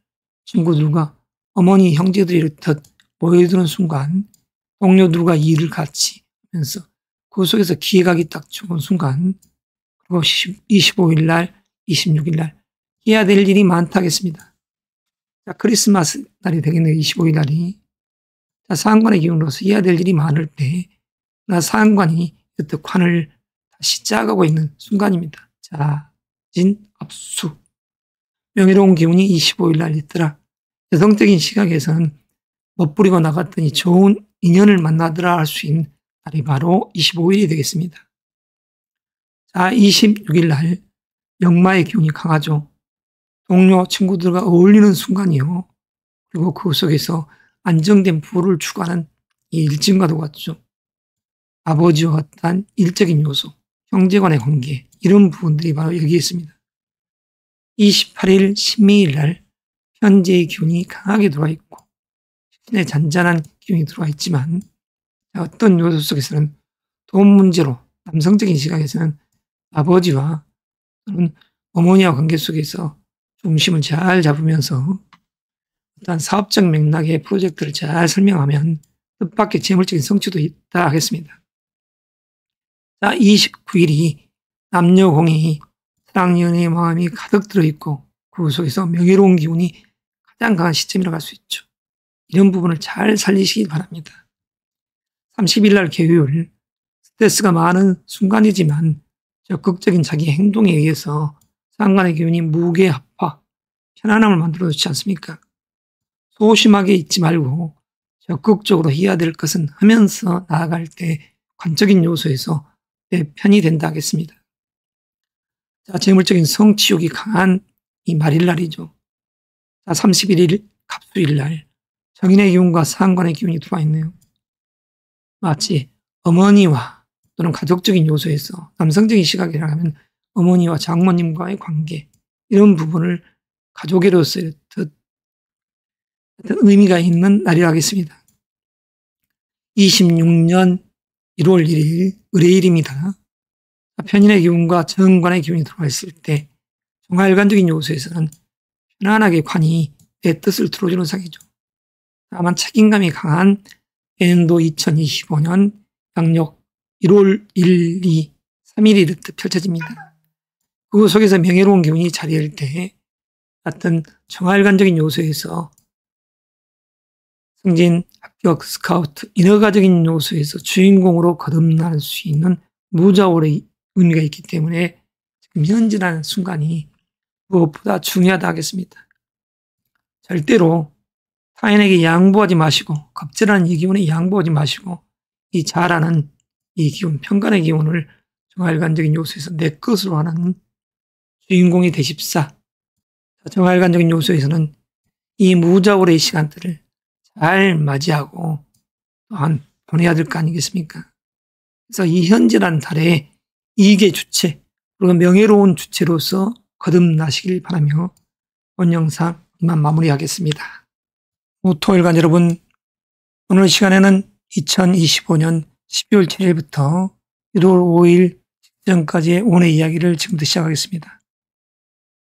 [SPEAKER 1] 친구들과 어머니 형제들이 이렇듯 모여드는 순간 동료들과 일을 같이 하면서 그 속에서 기획하기 딱 좋은 순간 그리고 25일 날 26일 날 해야 될 일이 많다 하겠습니다. 자, 크리스마스 날이 되겠네요. 25일 날이. 자, 상관의 기운으로서 해야 될 일이 많을 때 상관이 이렇듯 관을 다시 짜가고 있는 순간입니다. 자, 진압수. 명예로운 기운이 25일 날 있더라. 여성적인 시각에서는 멋부리고 나갔더니 좋은 인연을 만나더라 할 수 있는 날이 바로 25일이 되겠습니다. 자, 26일 날 역마의 기운이 강하죠. 동료 친구들과 어울리는 순간이요. 그리고 그 속에서 안정된 부를 추구하는 이 일진과도 같죠. 아버지와 같은 일적인 요소, 형제간의 관계 이런 부분들이 바로 여기에 있습니다. 28일 신미일 날 현재의 기운이 강하게 들어와 있고 신의 잔잔한 기운이 들어와 있지만 어떤 요소 속에서는 돈 문제로 남성적인 시각에서는 아버지와 또는 어머니와 관계 속에서 중심을 잘 잡으면서 어떤 사업적 맥락의 프로젝트를 잘 설명하면 뜻밖의 재물적인 성취도 있다 하겠습니다. 자, 29일이 남녀공이 사랑, 연애의 마음이 가득 들어있고 그 속에서 명예로운 기운이 가장 강한 시점이라고 할 수 있죠. 이런 부분을 잘 살리시기 바랍니다. 30일 날 개요일, 스트레스가 많은 순간이지만 적극적인 자기 행동에 의해서 상관의 기운이 무게, 합화, 편안함을 만들어주지 않습니까? 소심하게 있지 말고 적극적으로 해야 될 것은 하면서 나아갈 때 관적인 요소에서 내 편이 된다 하겠습니다. 자, 재물적인 성취욕이 강한 이 말일날이죠. 자, 31일 갑수일날 정인의 기운과 상관의 기운이 들어와 있네요. 마치 어머니와 또는 가족적인 요소에서 남성적인 시각이라면 어머니와 장모님과의 관계 이런 부분을 가족애로서 이렇듯 의미가 있는 날이라 하겠습니다. 26년 1월 1일 의뢰일입니다. 편인의 기운과 정관의 기운이 들어와 있을 때 종합일관적인 요소에서는 편안하게 관이 내 뜻을 들어주는 상이죠. 다만 책임감이 강한 내년도 2025년 양력 1월 1, 2, 3일이 이렇게 펼쳐집니다. 그 속에서 명예로운 기운이 자리할 때 같은 정화일관적인 요소에서 승진, 합격, 스카우트, 인허가적인 요소에서 주인공으로 거듭날 수 있는 무자월의 의미가 있기 때문에 지금 현재라는 순간이 무엇보다 중요하다 하겠습니다. 절대로 타인에게 양보하지 마시고 겁제라는 이 기운에 양보하지 마시고 이 자라는 이 기운, 평간의 기운을 정화일관적인 요소에서 내 것으로 하는 주인공이 되십사. 정화일관적인 요소에서는 이 무자월의 시간들을 잘 맞이하고 또한 보내야 될 거 아니겠습니까? 그래서 이 현재라는 달에 이익의 주체 그리고 명예로운 주체로서 거듭나시길 바라며 오늘 영상 이만 마무리하겠습니다. 토일관 여러분, 오늘 시간에는 2025년 12월 7일부터 1월 5일 직전까지의 운의 이야기를 지금부터 시작하겠습니다.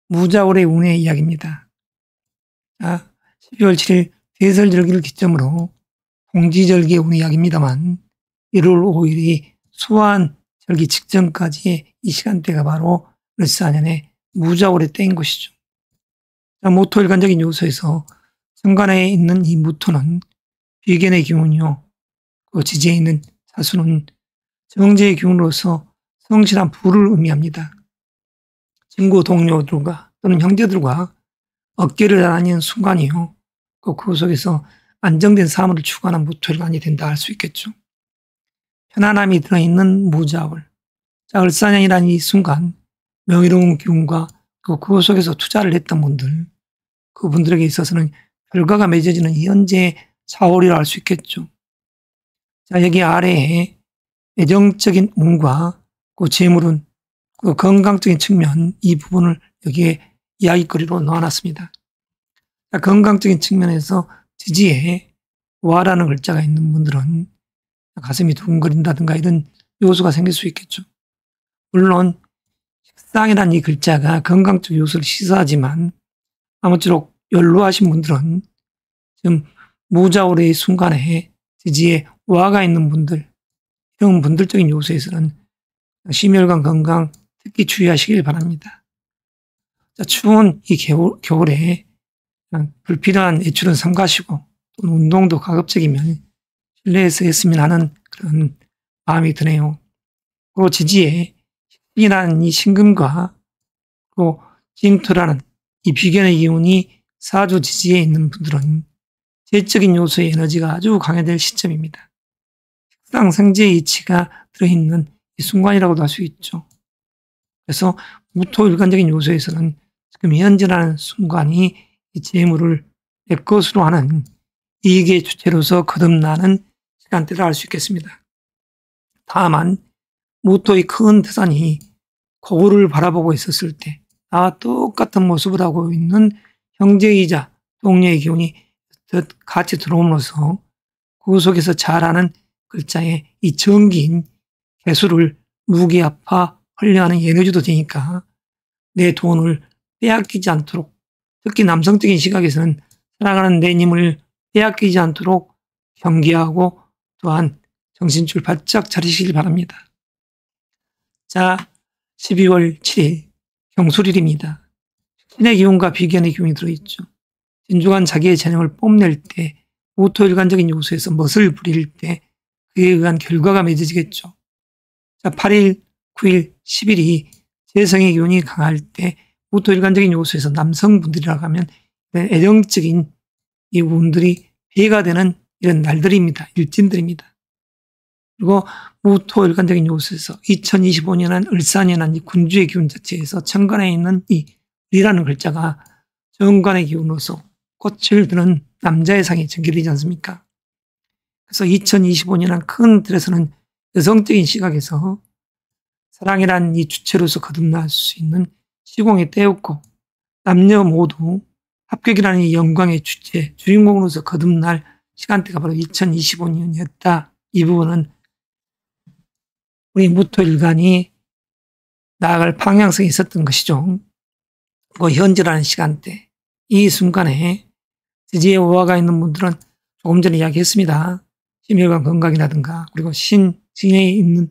[SPEAKER 1] 무자월의 운의 이야기입니다. 자, 12월 7일 대설절기를 기점으로 동지절기의 운의 이야기입니다만 1월 5일이 수환절기 직전까지의 이 시간대가 바로 을사년의 무자월의 때인 것이죠. 자, 모토일관적인 요소에서 정관에 있는 이 무토는 비견의 기운이요. 그 지지에 있는 사수는 정제의 기운으로서 성실한 부를 의미합니다. 친구 동료들과 또는 형제들과 어깨를 나뉘는 순간이요. 그 속에서 안정된 삶을 추구하는 무토일관이 된다 할 수 있겠죠. 편안함이 들어있는 무자월. 자, 을사년이라는 이 순간 명예로운 기운과 그 속에서 투자를 했던 분들, 그분들에게 있어서는 결과가 맺어지는 현재의 사월이라 할 수 있겠죠. 자, 여기 아래에 애정적인 운과 그 재물운, 그 건강적인 측면 이 부분을 여기에 이야기거리로 넣어놨습니다. 자, 건강적인 측면에서 지지에 와라는 글자가 있는 분들은 가슴이 두근거린다든가 이런 요소가 생길 수 있겠죠. 물론 식상이라는 이 글자가 건강적 요소를 시사하지만 아무쪼록 연로하신 분들은 지금 무자월의 순간에 지지에 와가 있는 분들, 이런 분들적인 요소에서는 심혈관 건강 특히 주의하시길 바랍니다. 자, 추운 이 겨울에 불필요한 외출은 삼가시고 또 운동도 가급적이면 실내에서 했으면 하는 그런 마음이 드네요. 그리고 지지에 식이라는 이 신금과 또 진토라는 이 비견의 기운이 사주 지지에 있는 분들은 재적인 요소의 에너지가 아주 강해질 시점입니다. 식상 생재의 이치가 들어있는 이 순간이라고도 할 수 있죠. 그래서 무토일관적인 요소에서는 지금 현재라는 순간이 이 재물을 내 것으로 하는 이익의 주체로서 거듭나는 시간대라 할 수 있겠습니다. 다만 무토의 큰 태산이 거울을 바라보고 있었을 때 나와 똑같은 모습을 하고 있는 형제이자 동료의 기운이 같이 들어옴으로써 그 속에서 잘하는 글자에 이 정기인 개수를 무기압화 헐려하는 에너지도 되니까 내 돈을 빼앗기지 않도록 특히 남성적인 시각에서는 살아가는 내 님을 빼앗기지 않도록 경계하고 또한 정신줄 바짝 차리시길 바랍니다. 자, 12월 7일 경술일입니다. 신의 기운과 비견의 기운이 들어있죠. 진중한 자기의 재능을 뽐낼 때 무토일관적인 요소에서 멋을 부릴 때 그에 의한 결과가 맺어지겠죠. 자, 8일, 9일, 10일이 재성의 기운이 강할 때 무토일관적인 요소에서 남성분들이라고 하면 애정적인 이 운들이 배가 되는 이런 날들입니다. 일진들입니다. 그리고 무토일관적인 요소에서 2025년은 을사년한 이 군주의 기운 자체에서 천간에 있는 이 을이라는 글자가 정관의 기운으로서 꽃을 드는 남자의 상이 전개되지 않습니까? 그래서 2025년은 큰 틀에서는 여성적인 시각에서 사랑이란 이 주체로서 거듭날 수 있는 시공의 때였고 남녀 모두 합격이라는 이 영광의 주제, 주인공으로서 거듭날 시간대가 바로 2025년이었다. 이 부분은 우리 무토일간이 나아갈 방향성이 있었던 것이죠. 그 현재라는 시간대, 이 순간에 지지에 오화가 있는 분들은 조금 전에 이야기했습니다. 심혈관 건강이라든가, 그리고 신징에 있는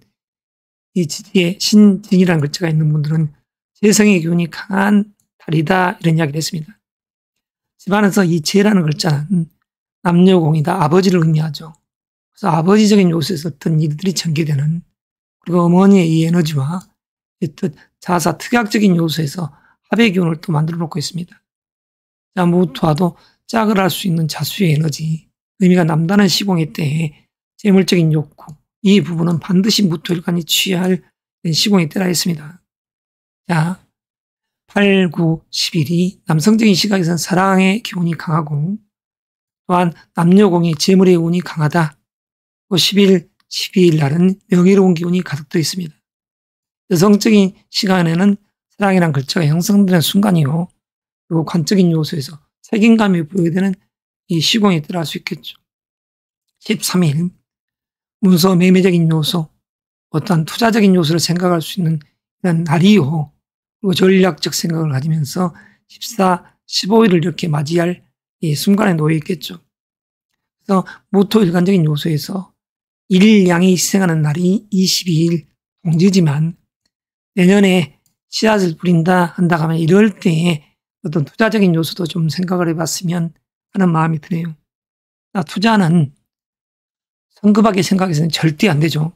[SPEAKER 1] 이 지지에 신징이라는 글자가 있는 분들은 재성의 기운이 강한 달이다, 이런 이야기를 했습니다. 집안에서 이 재라는 글자는 남녀공이다, 아버지를 의미하죠. 그래서 아버지적인 요소에서 어떤 일들이 전개되는, 그리고 어머니의 이 에너지와 어떤 자사 특약적인 요소에서 합의 기운을 또 만들어 놓고 있습니다. 자, 무토화도 짝을 할 수 있는 자수의 에너지, 의미가 남다른 시공의 때에 재물적인 욕구, 이 부분은 반드시 무토일간이 취할 시공의 때라 했습니다. 자, 8, 9, 10일이 남성적인 시각에서는 사랑의 기운이 강하고, 또한 남녀공이 재물의 운이 강하다. 10일, 12일 날은 명예로운 기운이 가득 들어 있습니다. 여성적인 시간에는 사랑이라는 글자가 형성되는 순간이요. 그리고 관적인 요소에서 책임감이 부여되는 이 시공에 따라 수 있겠죠. 13일, 문서 매매적인 요소, 어떠한 투자적인 요소를 생각할 수 있는 이런 날이요. 그리고 전략적 생각을 가지면서 14, 15일을 이렇게 맞이할 이 순간에 놓여 있겠죠. 그래서 무토일간적인 요소에서 일양이 희생하는 날이 22일 동지지만 내년에 씨앗을 뿌린다 한다 하면 이럴 때에 어떤 투자적인 요소도 좀 생각을 해봤으면 하는 마음이 드네요. 투자는 성급하게 생각해서는 절대 안 되죠.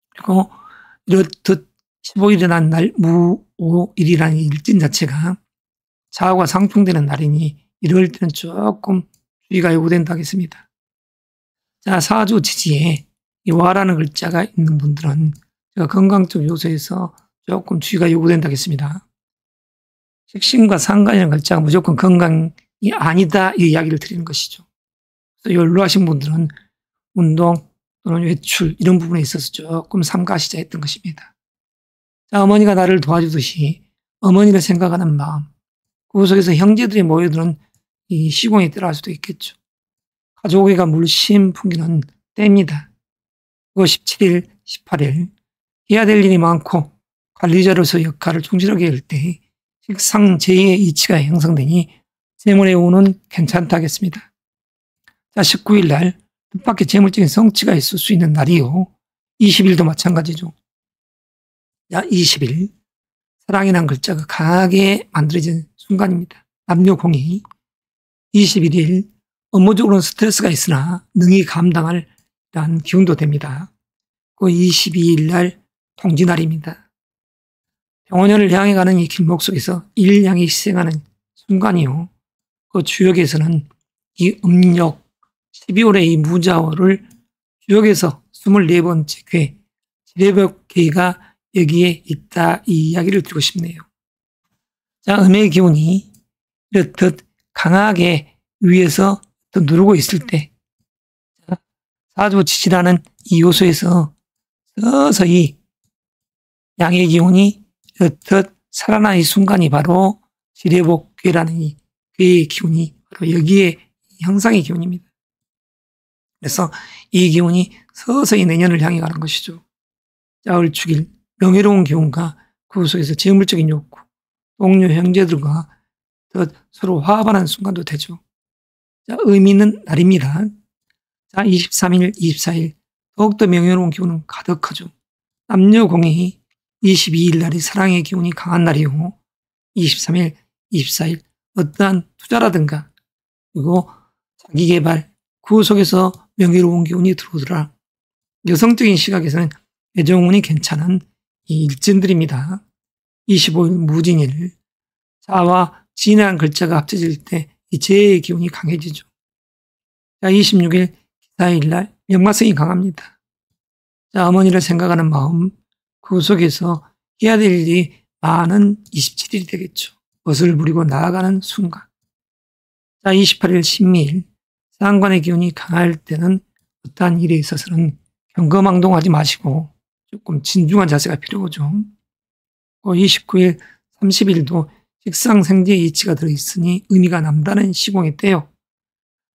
[SPEAKER 1] 그리고 이렇듯 15일이라는 날, 무오일이라는 일진 자체가 자화가 상충되는 날이니 이럴 때는 조금 주의가 요구된다 하겠습니다. 자, 사주 지지에 이 와라는 글자가 있는 분들은 제가 건강적 요소에서 조금 주의가 요구된다 하겠습니다. 식신과 상관이라는 글자가 무조건 건강이 아니다, 이 이야기를 드리는 것이죠. 그래서 연로하신 분들은 운동 또는 외출 이런 부분에 있어서 조금 삼가시자 했던 것입니다. 자, 어머니가 나를 도와주듯이 어머니를 생각하는 마음, 그 속에서 형제들이 모여드는 이 시공에 따라할 수도 있겠죠. 가족애가 물씬 풍기는 때입니다. 그리고 17일, 18일 해야 될 일이 많고 관리자로서 역할을 충실하게 할 때 식상 제2의 이치가 형성되니 재물의 운은 괜찮다 하겠습니다. 자, 19일 날 뜻밖의 재물적인 성취가 있을 수 있는 날이요. 20일도 마찬가지죠. 자, 20일 사랑이라는 글자가 강하게 만들어진 순간입니다. 남녀공이 21일 업무적으로는 스트레스가 있으나 능히 감당할 이러한 기운도 됩니다. 그 22일 날 통지날입니다. 병원을 향해 가는 이 길목 속에서 일양이 희생하는 순간이요. 그 주역에서는 이 음력 12월의 이 무자월을 주역에서 24번째 궤, 지뢰벽 궤가 여기에 있다, 이 이야기를 드리고 싶네요. 자, 음의 기운이 이렇듯 강하게 위에서 또 누르고 있을 때 사주지지라는 이 요소에서 서서히 양의 기운이 이렇듯 살아나는 이 순간이 바로 지뢰복괴라는 이 괴의 기운이 바로 여기에 형상의 기운입니다. 그래서 이 기운이 서서히 내년을 향해 가는 것이죠. 자, 을축일 명예로운 기운과 그 속에서 재물적인 욕구, 동료 형제들과 더 서로 화합하는 순간도 되죠. 자, 의미 있는 날입니다. 자, 23일, 24일 더욱더 명예로운 기운은 가득하죠. 남녀공이 22일 날이 사랑의 기운이 강한 날이고 23일, 24일 어떠한 투자라든가 그리고 자기개발 그 속에서 명예로운 기운이 들어오더라. 여성적인 시각에서는 애정운이 괜찮은 이 일진들입니다. 25일 무진일 자와 진이라는 글자가 합쳐질 때 이 재의 기운이 강해지죠. 자, 26일 기사일 날 명마성이 강합니다. 자, 어머니를 생각하는 마음 그 속에서 해야 될 일이 많은 27일이 되겠죠. 멋을 부리고 나아가는 순간. 자, 28일 신미일 상관의 기운이 강할 때는 어떠한 일에 있어서는 경거망동하지 마시고 조금 진중한 자세가 필요하죠. 29일, 30일도 식상생재 이치가 들어있으니 의미가 남다른 시공의 때요.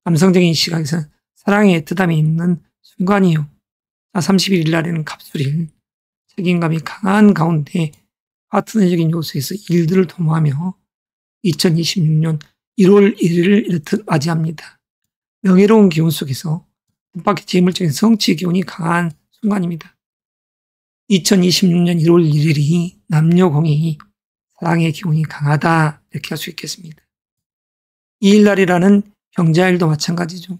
[SPEAKER 1] 남성적인 시각에서는 사랑의 애틋함이 있는 순간이요. 31일 날에는 갑술일, 책임감이 강한 가운데 파트너적인 요소에서 일들을 도모하며 2026년 1월 1일을 이렇듯 맞이합니다. 명예로운 기운 속에서 뜻밖의 재물적인 성취 기운이 강한 순간입니다. 2026년 1월 1일이 남녀공이 사랑의 기운이 강하다 이렇게 할 수 있겠습니다. 이일날이라는 경자일도 마찬가지죠.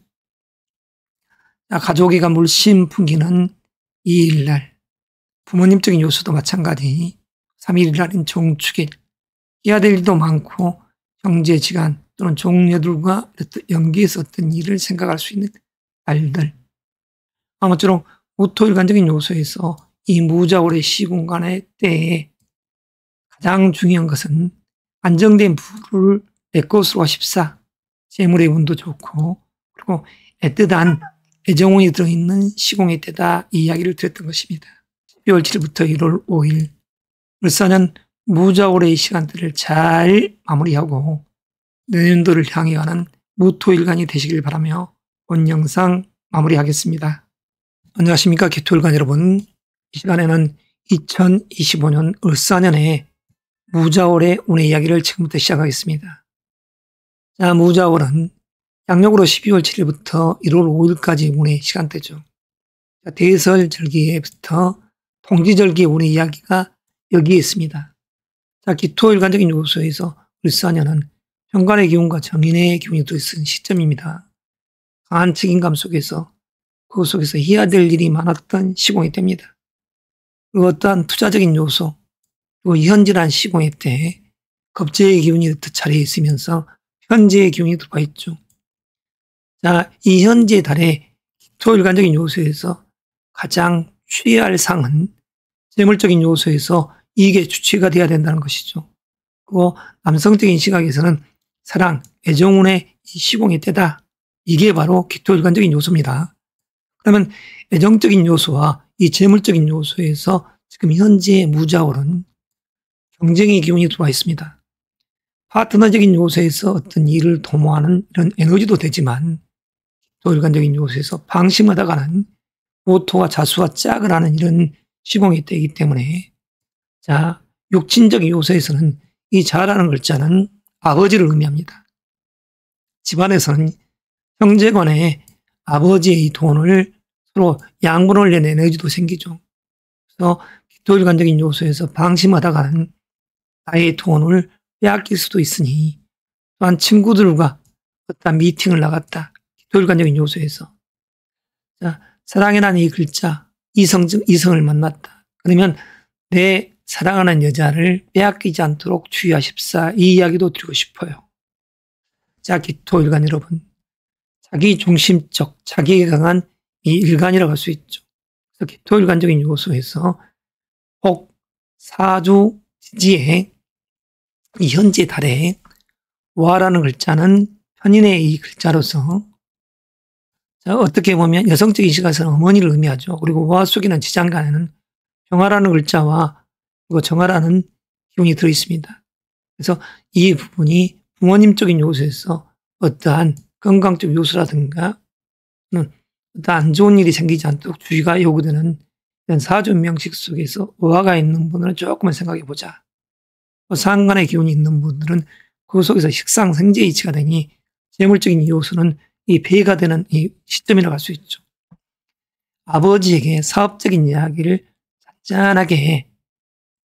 [SPEAKER 1] 가족애가 물씬 풍기는 이일날, 부모님적인 요소도 마찬가지 3일날인 종축일, 해야 될 일도 많고 형제지간 또는 종녀들과 연계해서 어떤 일을 생각할 수 있는 날들. 아무쪼록 무토일간적인 요소에서 이 무자월의 시공간의 때에 가장 중요한 것은 안정된 부를 내 것으로 하십사, 재물의 운도 좋고 그리고 애틋한 애정운이 들어있는 시공의 때다 이 이야기를 드렸던 것입니다. 12월 7일부터 1월 5일 을사년 무자월의 시간들을 잘 마무리하고 내년도를 향해 가는 무토일간이 되시길 바라며 본 영상 마무리하겠습니다. 안녕하십니까 개토일간 여러분. 이 시간에는 2025년 을사년의 무자월의 운의 이야기를 지금부터 시작하겠습니다. 자, 무자월은 양력으로 12월 7일부터 1월 5일까지 운의 시간대죠. 대설절기에부터 통지절기의 운의 이야기가 여기에 있습니다. 자, 기토일간적인 요소에서 을사년은 현관의 기운과 정인의 기운이 들어있는 시점입니다. 강한 책임감 속에서 그 속에서 해야 될 일이 많았던 시공의 때입니다. 그리고 어떠한 투자적인 요소 그리고 현질한 시공의 때 겁재의 기운이 자리에 있으면서 현재의 기운이 들어와 있죠. 자, 이 현재 달의 기토일간적인 요소에서 가장 취해야 할 상은 재물적인 요소에서 이게 주체가 돼야 된다는 것이죠. 그리고 남성적인 시각에서는 사랑, 애정운의 이 시공의 때다. 이게 바로 기토일간적인 요소입니다. 그러면 애정적인 요소와 이 재물적인 요소에서 지금 현재의 무자월은 경쟁의 기운이 들어와 있습니다. 파트너적인 요소에서 어떤 일을 도모하는 이런 에너지도 되지만 기토일간적인 요소에서 방심하다가는 오토와 자수와 짝을 하는 이런 시공이 되기 때문에 자, 육친적인 요소에서는 이 자라는 글자는 아버지를 의미합니다. 집안에서는 형제간에 아버지의 이 돈을 서로 양분을 낸 에너지도 생기죠. 그래서 기토일간적인 요소에서 방심하다가는 나의 돈을 빼앗길 수도 있으니 또한 친구들과 어떤 미팅을 나갔다. 기토일간적인 요소에서 자, 사랑이라는 이 글자 이성을 만났다. 그러면 내 사랑하는 여자를 빼앗기지 않도록 주의하십사 이 이야기도 드리고 싶어요. 자, 기토일간 여러분. 자기 중심적, 자기에 강한 이 일간이라고 할 수 있죠. 그래서 기토일간적인 요소에서 혹, 사주, 지지에 이 현재 달에 와라는 글자는 편인의 이 글자로서 자, 어떻게 보면 여성적인 시각에서는 어머니를 의미하죠. 그리고 와 속에는 지장간에는 평화라는 글자와 그리고 정화라는 기운이 들어있습니다. 그래서 이 부분이 부모님적인 요소에서 어떠한 건강적 요소라든가 어떠한 안 좋은 일이 생기지 않도록 주의가 요구되는 이런 사주 명식 속에서 오화가 있는 분들은 조금만 생각해 보자. 상간의 기운이 있는 분들은 그 속에서 식상생재 이치가 되니 재물적인 요소는 이 배가 되는 이 시점이라고 할 수 있죠. 아버지에게 사업적인 이야기를 잔잔하게 해.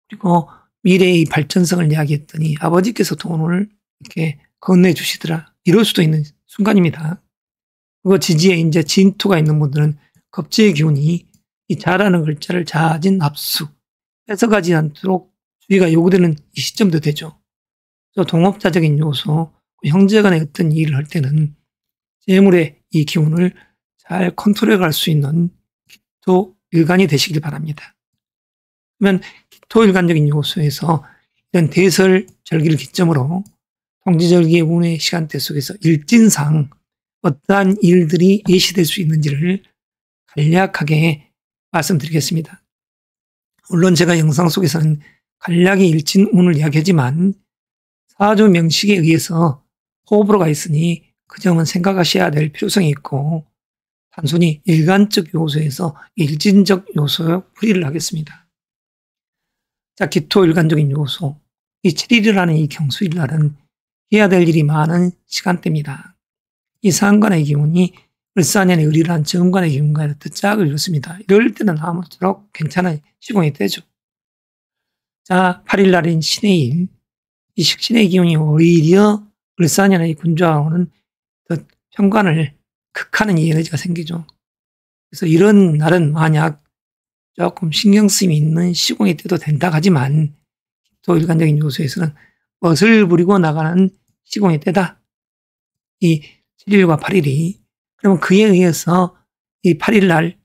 [SPEAKER 1] 그리고 미래의 발전성을 이야기했더니 아버지께서 돈을 이렇게 건네주시더라. 이럴 수도 있는 순간입니다. 그리고 지지에 이제 진토가 있는 분들은 겁재의 기운이 이 자라는 글자를 자진 압수, 뺏어가지 않도록 주의가 요구되는 이 시점도 되죠. 그래서 동업자적인 요소, 형제 간의 어떤 일을 할 때는 재물의 이 기운을 잘 컨트롤해 갈 수 있는 기토일간이 되시길 바랍니다. 그러면 기토일간적인 요소에서 이런 대설절기를 기점으로 통지절기의 운의 시간대 속에서 일진상 어떠한 일들이 예시될 수 있는지를 간략하게 말씀드리겠습니다. 물론 제가 영상 속에서는 간략히 일진운을 이야기하지만 사주 명식에 의해서 호흡으로 가 있으니 그 점은 생각하셔야 될 필요성이 있고 단순히 일간적 요소에서 일진적 요소에 풀이를 하겠습니다. 자, 기토일간적인 요소. 이 7일이라는 이 경수일날은 해야 될 일이 많은 시간대입니다. 이 상관의 기운이 을사년의 을이란 정관의 기운과 짝을 이루습니다. 이럴 때는 아무쪼록 괜찮은 시공이 되죠. 자, 8일날인 신의 일. 이 식신의 기운이 오히려 을사년의 군주하고는 더 편관을 극하는 이 에너지가 생기죠. 그래서 이런 날은 만약 조금 신경 쓰임이 있는 시공이 돼도 된다 하지만 또 일간적인 요소에서는 멋을 부리고 나가는 시공의 때다. 이 7일과 8일이. 그러면 그에 의해서 이 8일날,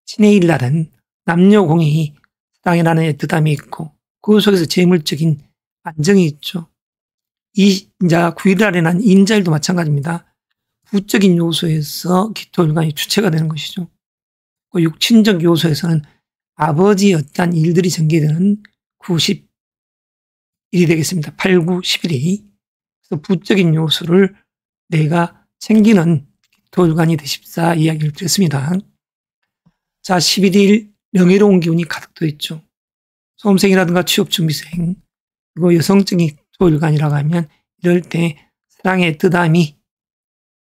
[SPEAKER 1] 신의 일날은 남녀공이 사랑이라는 애틋함이 있고 그 속에서 재물적인 안정이 있죠. 이 9일날에는 인자일도 마찬가지입니다. 부적인 요소에서 기토일간이 주체가 되는 것이죠. 그 육친적 요소에서는 아버지의 어떠한 일들이 전개되는 90일이 되겠습니다. 8, 9, 10일이. 그래서 부적인 요소를 내가 챙기는 기토일간이 되십사 이야기를 드렸습니다. 자, 11일 명예로운 기운이 가득 더 있죠. 수험생이라든가 취업준비생, 그리고 여성적인 기토일간이라고 하면 이럴 때 사랑의 뜨담이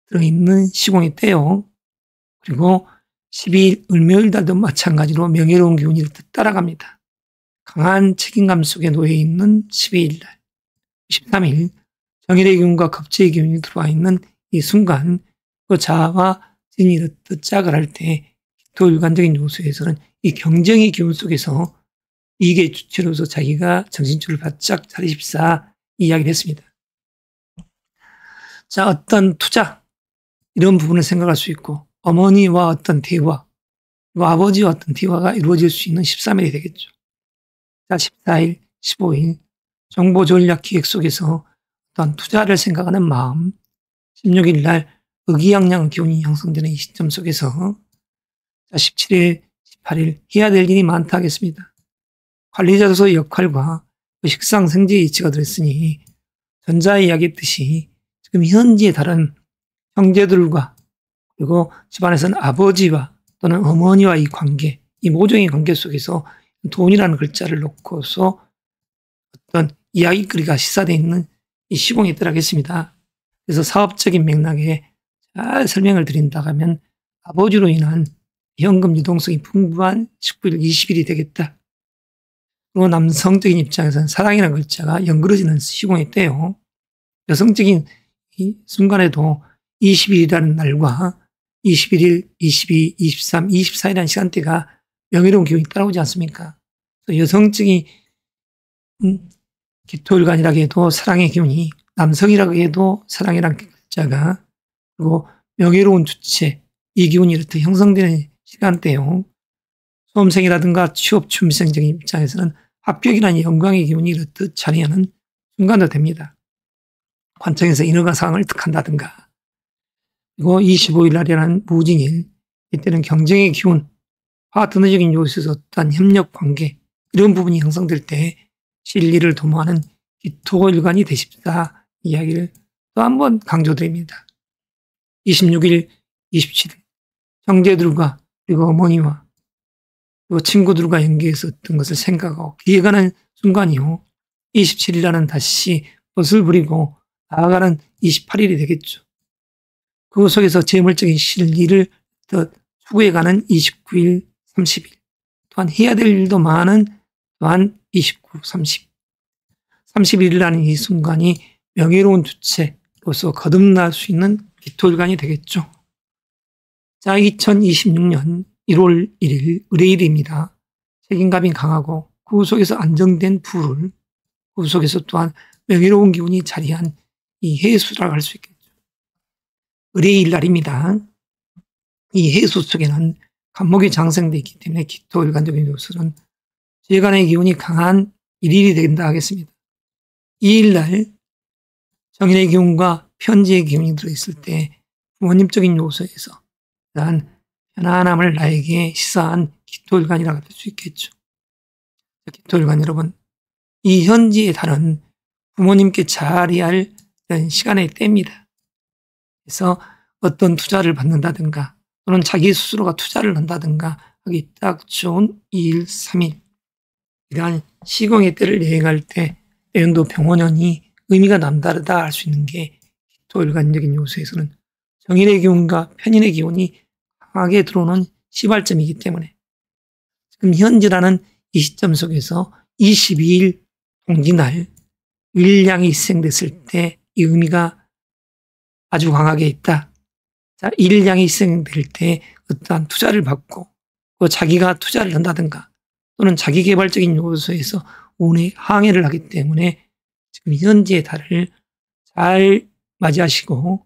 [SPEAKER 1] 들어있는 시공의 때요. 그리고 12일 을묘일달도 마찬가지로 명예로운 기운이 이렇듯 따라갑니다. 강한 책임감 속에 놓여있는 12일날, 13일 정일의 기운과 겁재의 기운이 들어와 있는 이 순간 그 자아와 진이 이렇듯 짝을 할 때 기토일간적인 요소에서는 이 경쟁의 기운 속에서 이익의 주체로서 자기가 정신줄을 바짝 차리십사 이야기를 했습니다. 자, 어떤 투자 이런 부분을 생각할 수 있고 어머니와 어떤 대화 그리고 아버지와 어떤 대화가 이루어질 수 있는 13일이 되겠죠. 자, 14일, 15일 정보 전략 기획 속에서 어떤 투자를 생각하는 마음 16일 날 의기양양 기운이 형성되는 이 시점 속에서 자, 17일, 18일 해야 될 일이 많다 하겠습니다. 관리자로서의 역할과 식상생지의 이치가 들었으니 전자에 이야기했듯이 지금 현지의 다른 형제들과 그리고 집안에서는 아버지와 또는 어머니와 이 관계, 이 모종의 관계 속에서 돈이라는 글자를 놓고서 어떤 이야기거리가 시사되어 있는 이 시공이 있더라겠습니다. 그래서 사업적인 맥락에 잘 설명을 드린다 하면 아버지로 인한 현금 유동성이 풍부한 19일, 20일이 되겠다. 그리고 남성적인 입장에서는 사랑이라는 글자가 연그러지는 시공이 때요. 여성적인 이 순간에도 20일이라는 날과 21일, 22, 23, 24일이라는 시간대가 명예로운 기운이 따라오지 않습니까? 여성적인 기토일간이라고 해도 사랑의 기운이 남성이라고 해도 사랑이라는 글자가 그리고 명예로운 주체 이 기운이 이렇게 형성되는 시간대요. 수험생이라든가 취업 준비생적인 입장에서는 합격이라는 영광의 기운이 이렇듯 자리하는 순간도 됩니다. 관청에서 인허가 사항을 득한다든가 그리고 25일 날이라는 무진일 이때는 경쟁의 기운 파트너적인 요소에서 어떠한 협력 관계 이런 부분이 형성될 때 실리를 도모하는 기토일간이 되십사 이야기를 또 한 번 강조드립니다. 26일, 27일 형제들과 그리고 어머니와 그리고 친구들과 연계해서 어떤 것을 생각하고 기획하는 순간이요. 27일날은 다시 멋을 부리고 나아가는 28일이 되겠죠. 그 속에서 재물적인 실리를 더 추구해가는 29일, 30일 또한 해야 될 일도 많은 또한 29, 30 31일이라는 이 순간이 명예로운 주체로서 거듭날 수 있는 기토일간이 되겠죠. 자, 2026년 1월 1일 의뢰일입니다. 책임감이 강하고 그 속에서 안정된 부를 그 속에서 또한 명예로운 기운이 자리한 이 해수라고 할 수 있겠죠. 의뢰일 날입니다. 이 해수 속에는 간목이 장생되어 있기 때문에 기토일간적인 요소는 재간의 기운이 강한 일일이 된다 하겠습니다. 이 일날 정인의 기운과 편지의 기운이 들어있을 때 부모님적인 요소에서 그러한 편안함을 나에게 시사한 기토일간이라고 할 수 있겠죠. 기토일간 여러분, 이 현지의 달은 부모님께 잘해야 할 이런 시간의 때입니다. 그래서 어떤 투자를 받는다든가 또는 자기 스스로가 투자를 한다든가 하기 딱 좋은 2일, 3일 이러한 시공의 때를 여행할 때 내년도 병원년이 의미가 남다르다 할 수 있는 게 기토일간적인 요소에서는 정인의 기운과 편인의 기운이 강하게 들어오는 시발점이기 때문에 지금 현재라는 이 시점 속에서 22일 동지날 일양이 시생됐을 때 이 의미가 아주 강하게 있다. 자, 일양이 시생될 때 어떠한 투자를 받고 또 자기가 투자를 한다든가 또는 자기 개발적인 요소에서 운의 항해를 하기 때문에 지금 현재의 달을 잘 맞이하시고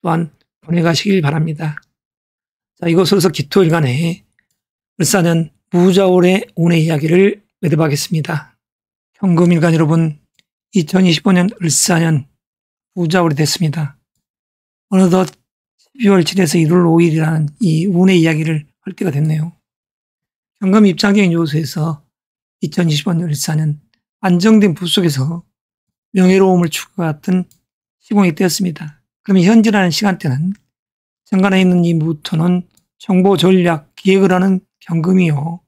[SPEAKER 1] 또한 보내가시길 바랍니다. 자, 이것으로서 기토일간의 을사년 무자월의 운의 이야기를 매듭하겠습니다. 현금일간 여러분, 2025년 을사년 무자월이 됐습니다. 어느덧 12월 7일에서 1월 5일이라는 이 운의 이야기를 할 때가 됐네요. 현금 입장적인 요소에서 2025년 을사년 안정된 부 속에서 명예로움을 추구했던 시공이 되었습니다. 그러면 현재라는 시간대는 정관에 있는 이 무토는 정보 전략 기획을 하는 경금이요.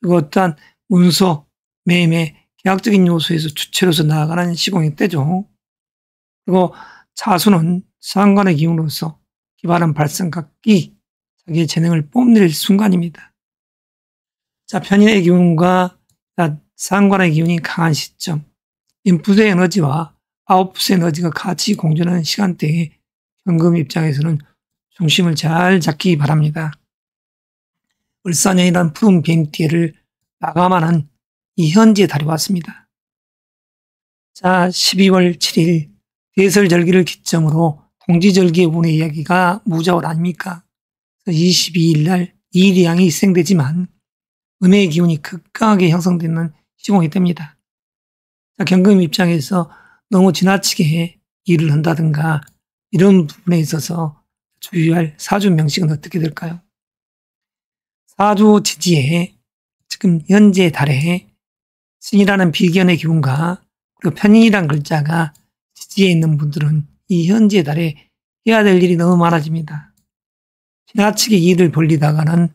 [SPEAKER 1] 그리고 어떠한 문서, 매매, 계약적인 요소에서 주체로서 나아가는 시공의 때죠. 그리고 자수는 상관의 기운으로서 기발한 발성각기, 자기의 재능을 뽐낼 순간입니다. 자, 편인의 기운과 상관의 기운이 강한 시점, 인풋의 에너지와 아웃풋의 에너지가 같이 공존하는 시간대에 현금 입장에서는 중심을 잘 잡기 바랍니다. 을사년이란 푸른 뱀띠를 마감하는 이 현지의 달이 왔습니다. 자, 12월 7일 대설절기를 기점으로 동지절기의 운의 이야기가 무자월 아닙니까? 22일 날 이일양이 시생되지만 음의 기운이 극강하게 형성되는 시공이 됩니다. 자, 경금 입장에서 너무 지나치게 일을 한다든가 이런 부분에 있어서 주의할 사주 명식은 어떻게 될까요? 사주 지지에 지금 현재 달에 신이라는 비견의 기운과 그리고 편인이란 글자가 지지에 있는 분들은 이 현재 달에 해야 될 일이 너무 많아집니다. 지나치게 일을 벌리다가는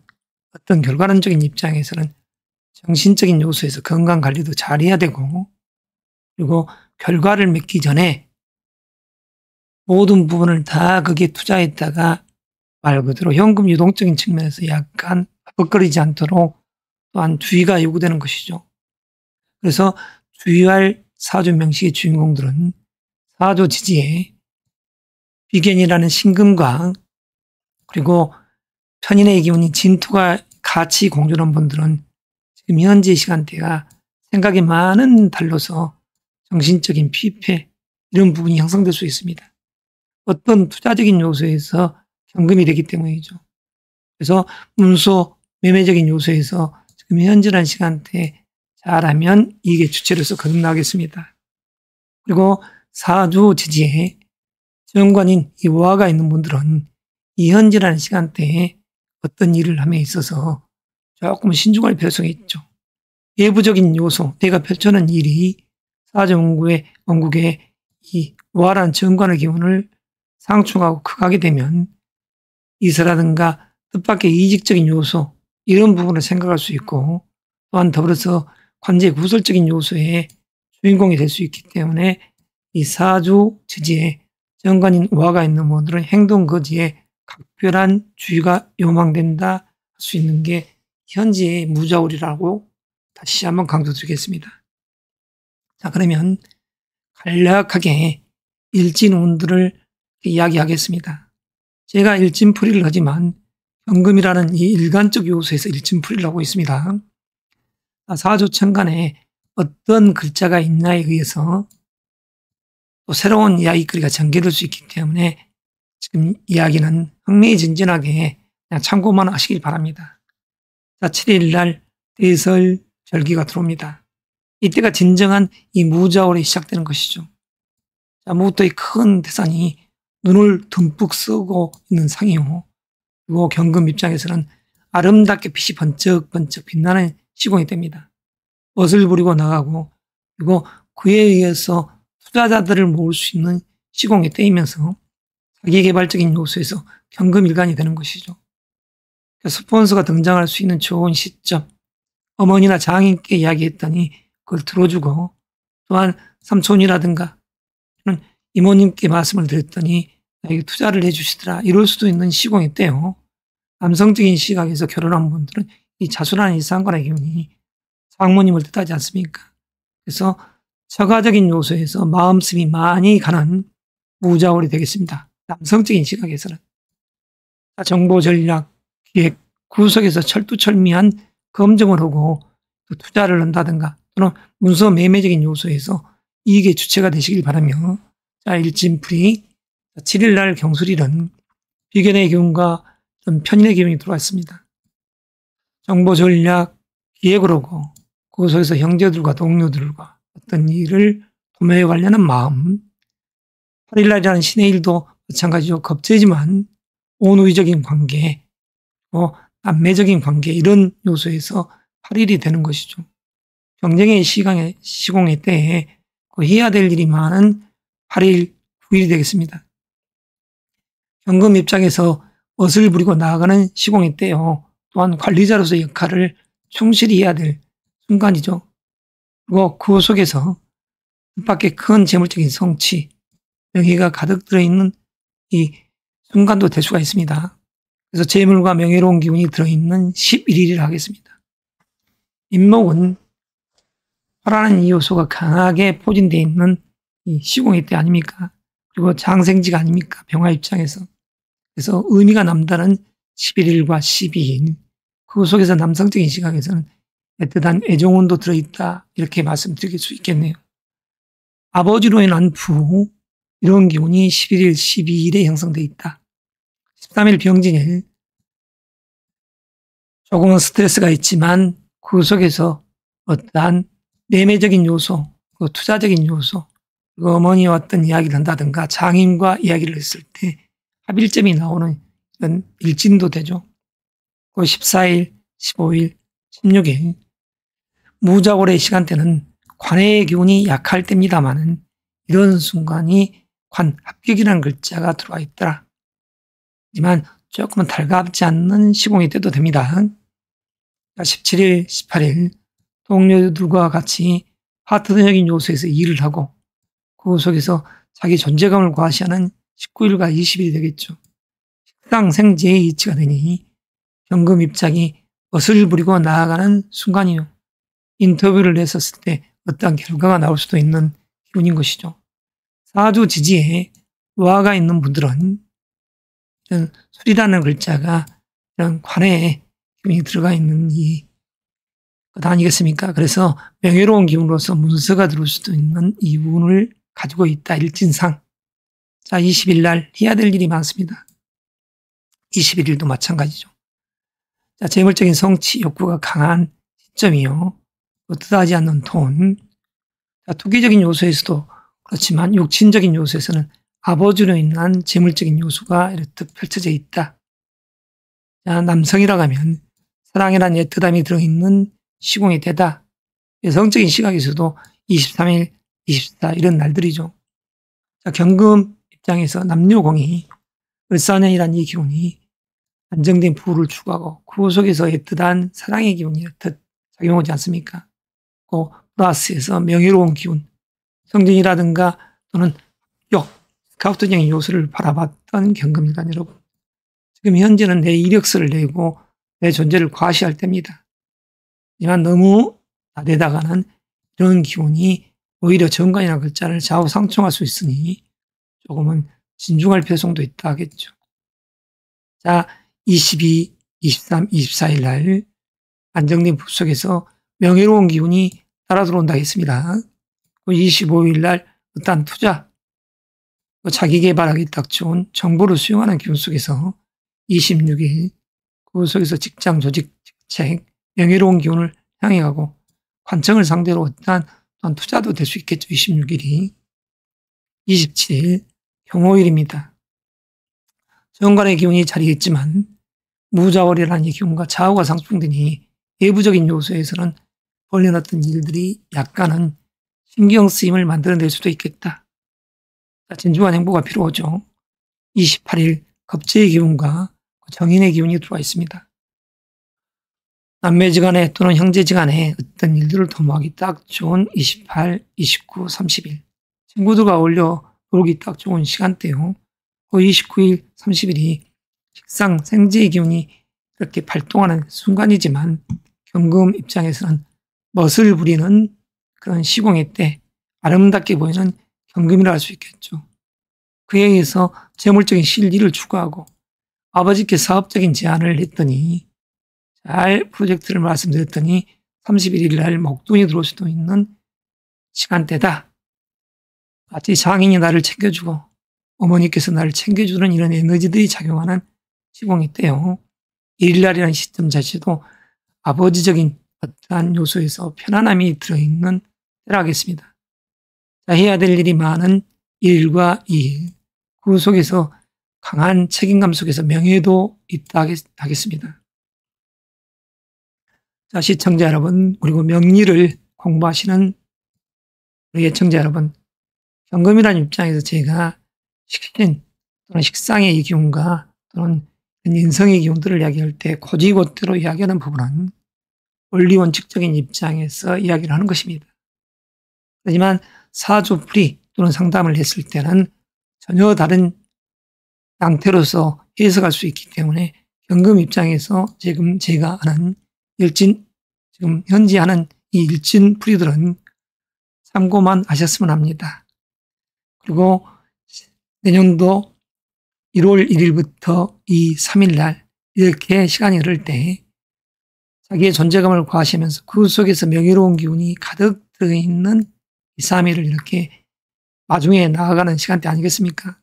[SPEAKER 1] 어떤 결과론적인 입장에서는 정신적인 요소에서 건강 관리도 잘 해야 되고 그리고 결과를 맺기 전에 모든 부분을 다 거기에 투자했다가 말 그대로 현금 유동적인 측면에서 약간 벅거리지 않도록 또한 주의가 요구되는 것이죠. 그래서 주의할 사주 명식의 주인공들은 사주 지지에 비견이라는 신금과 그리고 편인의 기운이 진토가 같이 공존한 분들은 지금 현재 시간대가 생각이 많은 달로서 정신적인 피폐 이런 부분이 형성될 수 있습니다. 어떤 투자적인 요소에서 현금이 되기 때문이죠. 그래서 문서 매매적인 요소에서 지금 현재라는 시간대에 잘하면 이게 주체로서 거듭나겠습니다. 그리고 사주 지지에 정관인 이 와가 있는 분들은 이 현재라는 시간대에 어떤 일을 함에 있어서 조금 신중할 필요성이 있죠. 외부적인 요소, 내가 펼쳐놓은 일이 사주원국의 이 와라는 정관의 기운을 상충하고 극하게 되면 이사라든가 뜻밖의 이직적인 요소 이런 부분을 생각할 수 있고 또한 더불어서 관제 구설적인 요소의 주인공이 될 수 있기 때문에 이 사주 지지에 정관인 와가 있는 분들은 행동 거지에 각별한 주의가 요망된다 할 수 있는 게 현재의 무자월이라고 다시 한번 강조드리겠습니다. 자, 그러면 간략하게 일진운들을 이야기하겠습니다. 제가 일진풀이를 하지만 현금이라는 이 일간적 요소에서 일진풀이를 하고 있습니다. 사주천간에 어떤 글자가 있냐에 의해서 또 새로운 이야기거리가 전개될 수 있기 때문에 지금 이야기는 흥미진진하게 그냥 참고만 하시길 바랍니다. 자, 7일 날 대설절기가 들어옵니다. 이때가 진정한 이 무자월이 시작되는 것이죠. 자, 무토의 큰 태산이 눈을 듬뿍 쓰고 있는 상이요. 그리고 경금 입장에서는 아름답게 빛이 번쩍번쩍 빛나는 시공이 됩니다. 멋을 부리고 나가고 그리고 그에 의해서 투자자들을 모을 수 있는 시공의 때이면서 자기개발적인 요소에서 경금일간이 되는 것이죠. 스폰서가 등장할 수 있는 좋은 시점, 어머니나 장인께 이야기했더니 그걸 들어주고, 또한 삼촌이라든가 이모님께 말씀을 드렸더니 나에게 투자를 해주시더라, 이럴 수도 있는 시공의 때요. 남성적인 시각에서 결혼한 분들은 이 자수라는 이상관의 기운이 장모님을 뜻하지 않습니까? 그래서 처가적인 요소에서 마음씀이 많이 가는 무자월이 되겠습니다. 남성적인 시각에서는. 정보 전략, 기획, 구석에서 철두철미한 검증을 하고 또 투자를 한다든가 또는 문서 매매적인 요소에서 이익의 주체가 되시길 바라며, 자, 일진풀이 7일날 경술일은 비견의 기운과 편인의 기운이 들어왔습니다. 정보 전략, 기획을 하고 구석에서 형제들과 동료들과 어떤 일을 도매에 관련한 마음, 8일날이라는 신의 일도 마찬가지로 겁재지만 온우위적인 관계, 남매적인 관계, 이런 요소에서 8일이 되는 것이죠. 경쟁의 시공의 때에 해야 될 일이 많은 8일, 9일이 되겠습니다. 경금 입장에서 멋을 부리고 나아가는 시공의 때요. 또한 관리자로서 역할을 충실히 해야 될 순간이죠. 그리고 그 속에서 뜻밖의 큰 재물적인 성취, 명예가 가득 들어있는 이 순간도 될 수가 있습니다. 그래서 재물과 명예로운 기운이 들어있는 11일이라 하겠습니다. 인목은 화라는 이 요소가 강하게 포진되어 있는 이 시공의 때 아닙니까? 그리고 장생지가 아닙니까? 병화 입장에서. 그래서 의미가 남다른 11일과 12일, 그 속에서 남성적인 시각에서는 애틋한 애정운도 들어있다, 이렇게 말씀드릴 수 있겠네요. 아버지로 인한 부, 이런 기운이 11일, 12일에 형성되어 있다. 13일 병진일, 조금은 스트레스가 있지만 그 속에서 어떠한 매매적인 요소, 그 투자적인 요소, 그 어머니와 어떤 이야기를 한다든가 장인과 이야기를 했을 때 합일점이 나오는 이런 일진도 되죠. 그 14일, 15일, 16일, 무자월의 시간대는 관의 기운이 약할 때입니다만은 이런 순간이 관, 합격이라는 글자가 들어와 있더라. 하지만 조금은 달갑지 않는 시공이 돼도 됩니다. 17일, 18일 동료들과 같이 파트너적인 요소에서 일을 하고 그 속에서 자기 존재감을 과시하는 19일과 20일이 되겠죠. 식상생지의 이치가 되니 경금 입장이 멋을 부리고 나아가는 순간이요. 인터뷰를 했었을 때 어떠한 결과가 나올 수도 있는 기운인 것이죠. 사주 지지에 와가 있는 분들은 이런 술이라는 글자가 이런 관에 기운이 들어가 있는 것 아니겠습니까? 그래서 명예로운 기운으로서 문서가 들어올 수도 있는 이 운을 가지고 있다, 일진상. 자, 20일 날 해야 될 일이 많습니다. 21일도 마찬가지죠. 자, 재물적인 성취 욕구가 강한 시점이요. 뜻하지 않는 돈. 자, 투기적인 요소에서도 그렇지만 육친적인 요소에서는 아버지로 인한 재물적인 요소가 이렇게 펼쳐져 있다. 자, 남성이라고 하면 사랑이라는 애틋함이 들어있는 시공이 되다. 여성적인 시각에서도 23일, 24 이런 날들이죠. 자, 경금 입장에서 남녀공이 을사년이라는 이 기운이 안정된 부를 추구하고 그 속에서 애틋한 사랑의 기운이 작용하지 않습니까? 그 플러스에서 명예로운 기운, 성진이라든가 또는 스카우트적인 요소를 바라봤던 경금일간 여러분. 지금 현재는 내 이력서를 내고 내 존재를 과시할 때입니다. 하지만 너무 나대다가는 이런 기운이 오히려 정관이라는 글자를 좌우상충할 수 있으니 조금은 진중할 필요성도 있다 하겠죠. 자, 22, 23, 24일 날 안정된 부 속에서 명예로운 기운이 따라 들어온다 했습니다. 25일 날 어떤 투자, 자기 개발하기 딱 좋은 정보를 수용하는 기운 속에서 26일 그 속에서 직장, 조직, 직책, 명예로운 기운을 향해 가고 관청을 상대로 어떠한 투자도 될 수 있겠죠. 26일이. 27일 경호일입니다. 정관의 기운이 자리에 있지만 무자월이라는 이 기운과 좌우가 상충되니 외부적인 요소에서는 벌려놨던 일들이 약간은 신경 쓰임을 만들어낼 수도 있겠다. 자, 진중한 행보가 필요하죠. 28일 겁재의 기운과 정인의 기운이 들어와 있습니다. 남매지간에 또는 형제지간에 어떤 일들을 도모하기 딱 좋은 28, 29, 30일. 친구들과 어울려 놀기 딱 좋은 시간대요. 그 29일, 30일이 식상, 생재의 기운이 이렇게 발동하는 순간이지만 경금 입장에서는 멋을 부리는 그런 시공의 때 아름답게 보이는 경금이라 할 수 있겠죠. 그에 의해서 재물적인 실리를 추구하고 아버지께 사업적인 제안을 했더니 잘 프로젝트를 말씀드렸더니 31일 날 목돈이 들어올 수도 있는 시간대다. 마치 장인이 나를 챙겨주고 어머니께서 나를 챙겨주는 이런 에너지들이 작용하는 시공의 때요. 1일날이라는 시점 자체도 아버지적인 어떠한 요소에서 편안함이 들어있는 때라 하겠습니다. 자, 해야 될 일이 많은 1일과 2일. 그 속에서 강한 책임감 속에서 명예도 있다 하겠습니다. 자, 시청자 여러분, 그리고 명리를 공부하시는 우리 애청자 여러분, 경금이라는 입장에서 제가 식신 또는 식상의 이 기운과 또는 인성의 기운들을 이야기할 때 고지고대로 이야기하는 부분은 원리 원칙적인 입장에서 이야기를 하는 것입니다. 하지만 사주풀이 또는 상담을 했을 때는 전혀 다른 양태로서 해석할 수 있기 때문에 경금 입장에서 지금 제가 하는 지금 현재 하는 이 일진풀이들은 참고만 하셨으면 합니다. 그리고 내년도 1월 1일부터 3일 날 이렇게 시간이 흐를 때 자기의 존재감을 과시하면서 그 속에서 명예로운 기운이 가득 들어있는 2, 3일을 이렇게 마중에 나아가는 시간대 아니겠습니까?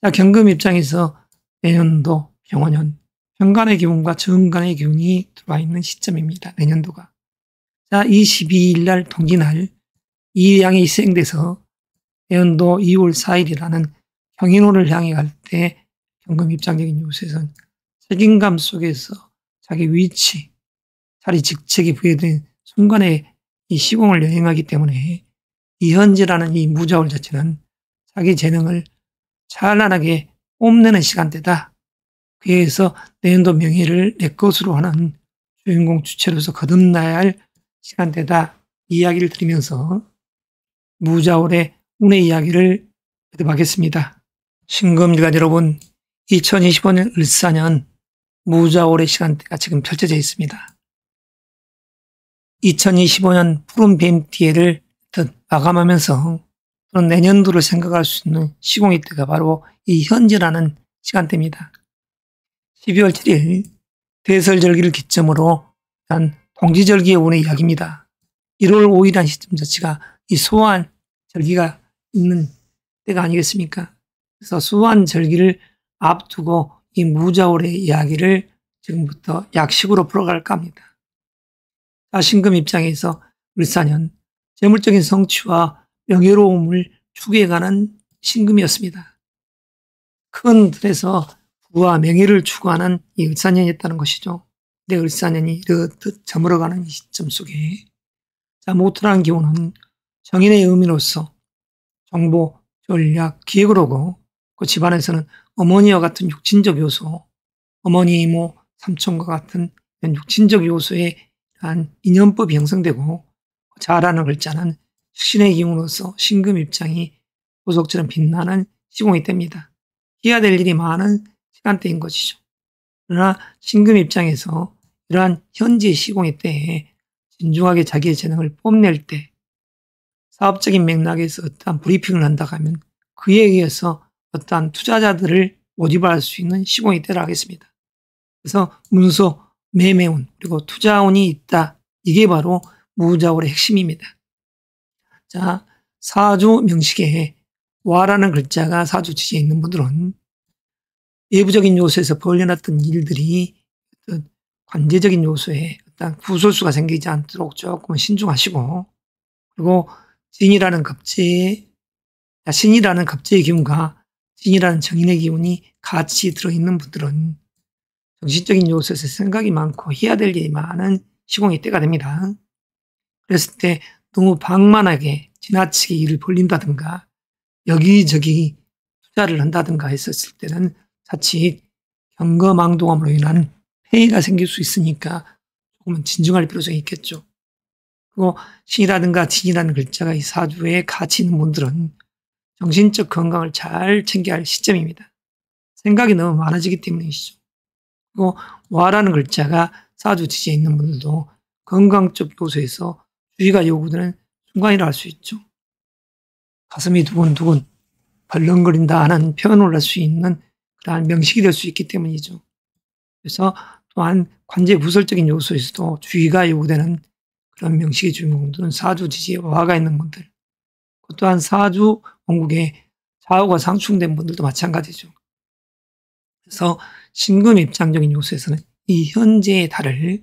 [SPEAKER 1] 자, 경금 입장에서 내년도 병원년 현관의 기운과 정관의 기운이 들어와 있는 시점입니다. 내년도가. 자, 22일 날 동기날 이 양이 시행돼서 내년도 2월 4일이라는 경인호를 향해 갈 때 경금 입장적인 요소에서는 책임감 속에서 자기 위치, 자리 직책이 부여된 순간에 이 시공을 여행하기 때문에 이현지라는 이 무자월 자체는 자기 재능을 찬란하게 뽐내는 시간대다. 그에 의해서 내년도 명예를 내 것으로 하는 주인공 주체로서 거듭나야 할 시간대다. 이야기를 드리면서 무자월의 운의 이야기를 거듭하겠습니다. 신금일간 여러분, 2025년 을사년 무자월의 시간대가 지금 펼쳐져 있습니다. 2025년 푸른 뱀띠해를 마감하면서 또는 내년도를 생각할 수 있는 시공의 때가 바로 이 현재라는 시간대입니다. 12월 7일 대설절기를 기점으로 한 동지절기의 운의 이야기입니다. 1월 5일이라는 시점 자체가 이 소환 절기가 있는 때가 아니겠습니까? 그래서 소환 절기를 앞두고 이 무자월의 이야기를 지금부터 약식으로 풀어갈까 합니다. 자, 신금 입장에서 을사년 재물적인 성취와 명예로움을 추구해가는 신금이었습니다. 큰 틀에서 부와 명예를 추구하는 이 을사년이었다는 것이죠. 내 을사년이 이렇듯 저물어가는 이 시점 속에 자, 모토라는 기운은 정인의 의미로서 정보, 전략, 기획을 하고 그 집안에서는 어머니와 같은 육친적 요소, 어머니, 이모, 삼촌과 같은 육친적 요소에 대한 인연법이 형성되고 자라는 글자는 신의 기운으로서 신금 입장이 보석처럼 빛나는 시공이 됩니다. 해야 될 일이 많은 시간대인 것이죠. 그러나 신금 입장에서 이러한 현재 시공의 때에 진중하게 자기의 재능을 뽐낼 때 사업적인 맥락에서 어떠한 브리핑을 한다고 하면 그에 의해서 어떠한 투자자들을 모집할 수 있는 시공의 때라 하겠습니다. 그래서 문서, 매매운, 그리고 투자운이 있다. 이게 바로 무자월의 핵심입니다. 자, 사주 명식에 와라는 글자가 사주 지지에 있는 분들은 외부적인 요소에서 벌려놨던 일들이 어떤 관제적인 요소에 어떤 구설수가 생기지 않도록 조금 신중하시고, 그리고 신이라는 겁재의 기운과 신이라는 정인의 기운이 같이 들어있는 분들은 정신적인 요소에서 생각이 많고 해야 될 일이 많은 시공의 때가 됩니다. 그랬을 때 너무 방만하게 지나치게 일을 벌린다든가 여기저기 투자를 한다든가 했었을 때는 자칫 경거망동함으로 인한 폐해가 생길 수 있으니까 조금은 진중할 필요성이 있겠죠. 그리고 신이라든가 진이라는 글자가 이 사주에 같이 있는 분들은 정신적 건강을 잘 챙겨야 할 시점입니다. 생각이 너무 많아지기 때문이시죠. 그리고 와라는 글자가 사주 지지에 있는 분들도 건강적 요소에서 주의가 요구되는 순간이라 할 수 있죠. 가슴이 두근두근 벌렁거린다 하는 표현을 할 수 있는 그러한 명식이 될 수 있기 때문이죠. 그래서 또한 관제 구설적인 요소에서도 주의가 요구되는 그런 명식의 주인공들은 사주 지지에 와가 있는 분들, 또한 사주 원국에 좌우가 상충된 분들도 마찬가지죠. 그래서 신금 입장적인 요소에서는 이 현재의 달을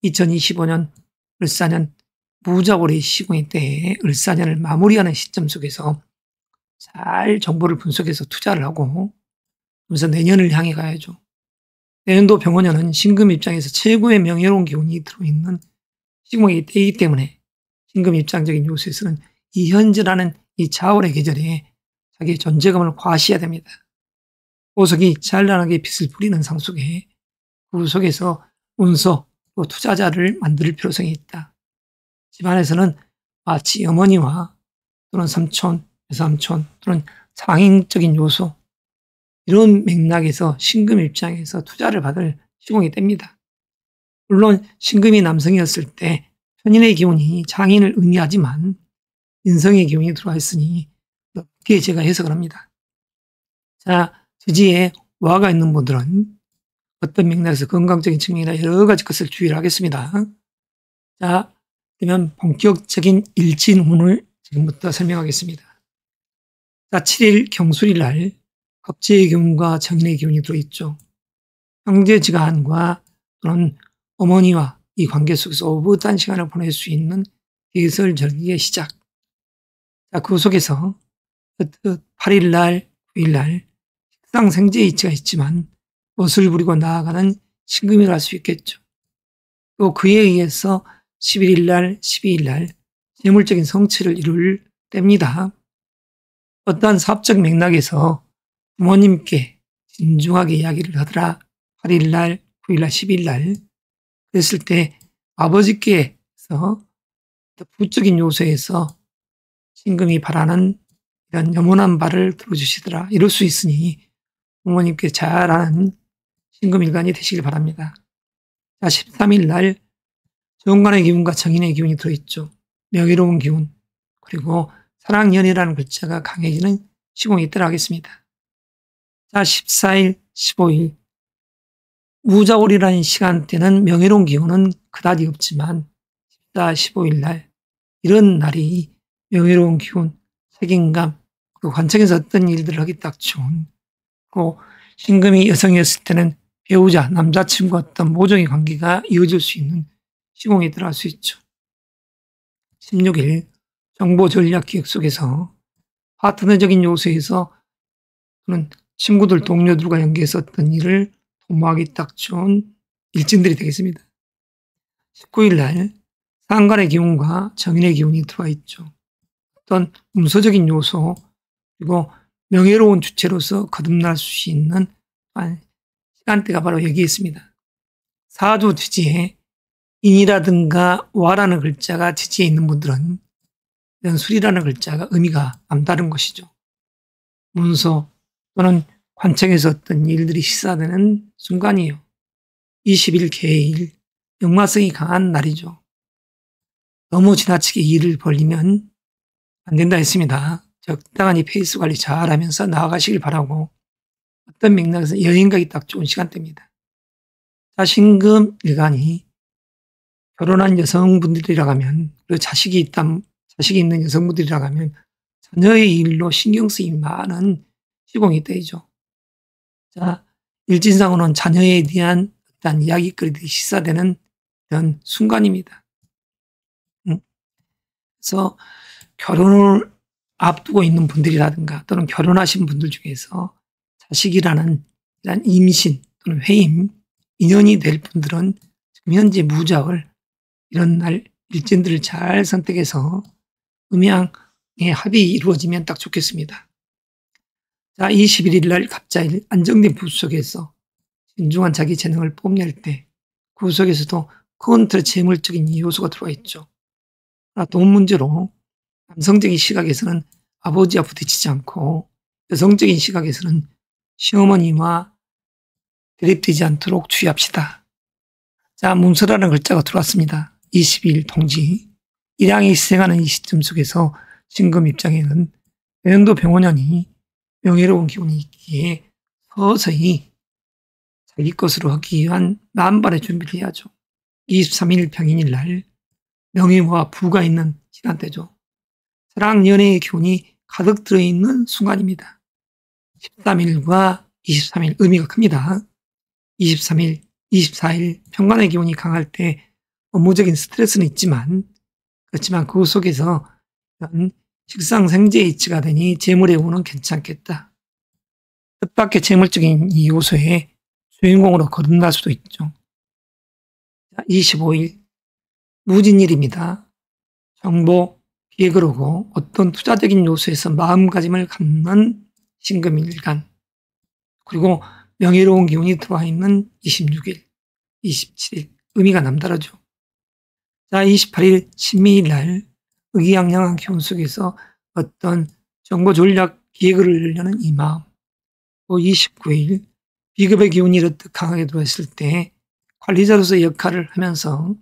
[SPEAKER 1] 2025년 을사년 무자월의 시공의 때에 을사년을 마무리하는 시점 속에서 잘 정보를 분석해서 투자를 하고 그래서 내년을 향해 가야죠. 내년도 병원년은 신금 입장에서 최고의 명예로운 기운이 들어있는 시공의 때이기 때문에 신금 입장적인 요소에서는 이 현재라는 이 자월의 계절에 자기의 존재감을 과시해야 됩니다. 보석이 찬란하게 빛을 뿌리는 상 속에 그 속에서 운서 또 투자자를 만들 필요성이 있다. 집안에서는 마치 어머니와 또는 삼촌, 외삼촌 또는 상행적인 요소 이런 맥락에서 신금 입장에서 투자를 받을 시공이 됩니다. 물론 신금이 남성이었을 때 편인의 기운이 장인을 의미하지만 인성의 기운이 들어와 있으니 그렇게 제가 해석을 합니다. 자, 지지에 와가 있는 분들은 어떤 맥락에서 건강적인 측면이나 여러 가지 것을 주의를 하겠습니다. 자, 그러면 본격적인 일진운을 지금부터 설명하겠습니다. 자, 7일 경술일 날 겁재의 기운과 정인의 기운이 들어있죠. 형제지간과 또는 어머니와 이 관계 속에서 오붓한 시간을 보낼 수 있는 대설절기의 시작. 자, 그 속에서 8일 날, 9일 날 식상생재의 이치가 있지만 멋을 부리고 나아가는 신금이라 할 수 있겠죠. 또 그에 의해서 11일 날, 12일 날 재물적인 성취를 이룰 때입니다. 어떠한 사업적 맥락에서 부모님께 진중하게 이야기를 하더라 8일 날, 9일 날, 10일 날 그랬을 때 아버지께서 부적인 요소에서 신금이 바라는 이런 염원한 바를 들어주시더라 이럴 수 있으니 부모님께 잘하는 신금일간이 되시길 바랍니다. 자, 13일 날 정관의 기운과 정인의 기운이 들어있죠. 명예로운 기운 그리고 사랑연이라는 글자가 강해지는 시공이 있도록 하겠습니다. 자, 14일, 15일 무자월이라는 시간대는 명예로운 기운은 그다지 없지만 14, 15일 날 이런 날이 명예로운 기운, 책임감, 그 관청에서 어떤 일들을 하기 딱 좋은 그 신금이 여성이었을 때는 배우자, 남자친구와 어떤 모종의 관계가 이어질 수 있는 시공이 들어갈 수 있죠. 16일 정보 전략 기획 속에서 파트너적인 요소에서 또는 친구들, 동료들과 연계해서 어떤 일을 도모하기 딱 좋은 일진들이 되겠습니다. 19일 날 상관의 기운과 정인의 기운이 들어와 있죠. 어떤 문서적인 요소 그리고 명예로운 주체로서 거듭날 수 있는 시간대가 바로 여기에 있습니다. 사주 지지에 인이라든가 와라는 글자가 지지에 있는 분들은 연술이라는 글자가 의미가 남다른 것이죠. 문서 또는 관청에서 어떤 일들이 시사되는 순간이에요. 20일 개일, 역마성이 강한 날이죠. 너무 지나치게 일을 벌리면 안 된다 했습니다. 적당한 이 페이스 관리 잘 하면서 나아가시길 바라고 어떤 맥락에서 여행 가기 딱 좋은 시간대입니다. 자, 신금 일간이 결혼한 여성분들이라고 하면 그리고 자식이 있는 여성분들이라고 하면 자녀의 일로 신경 쓰임이 많은 시공이 때이죠. 자, 일진상으로는 자녀에 대한 어떤 이야기거리들이 시사되는 그런 순간입니다. 그래서 결혼을 앞두고 있는 분들이라든가 또는 결혼하신 분들 중에서 자식이라는 이런 임신 또는 회임, 인연이 될 분들은 지금 현재 무자월 이런 날 일진들을 잘 선택해서 음양의 합이 이루어지면 딱 좋겠습니다. 자, 21일 날 갑자일 안정된 부속에서 신중한 자기 재능을 뽐낼 때 구속에서도 컨트롤 재물적인 요소가 들어와 있죠. 돈 문제로 남성적인 시각에서는 아버지와 부딪히지 않고 여성적인 시각에서는 시어머니와 대립되지 않도록 주의합시다. 자, 문서라는 글자가 들어왔습니다. 22일 동지. 일양이 희생하는 이 시점 속에서 신금 입장에는 내년도 병원년이 명예로운 기운이 있기에 서서히 자기 것으로 하기 위한 만반의 준비를 해야죠. 23일 병인일 날 명예와 부가 있는 시간대죠. 사랑 연애의 기운이 가득 들어있는 순간입니다. 13일과 23일 의미가 큽니다. 23일, 24일 평간의 기운이 강할 때 업무적인 스트레스는 있지만 그렇지만 그 속에서 식상생재의 이치가 되니 재물의 운은 괜찮겠다. 뜻밖의 재물적인 이 요소에 주인공으로 거듭날 수도 있죠. 25일 무진일입니다. 정보, 기획을 하고 어떤 투자적인 요소에서 마음가짐을 갖는 신금일간, 그리고 명예로운 기운이 들어와 있는 26일, 27일 의미가 남다르죠. 자, 28일 신미일 날 의기양양한 기운 속에서 어떤 정보 전략 기획을 하려는 이 마음, 또 29일 비급의 기운이 이렇듯 강하게 들어왔을 때 관리자로서의 역할을 하면서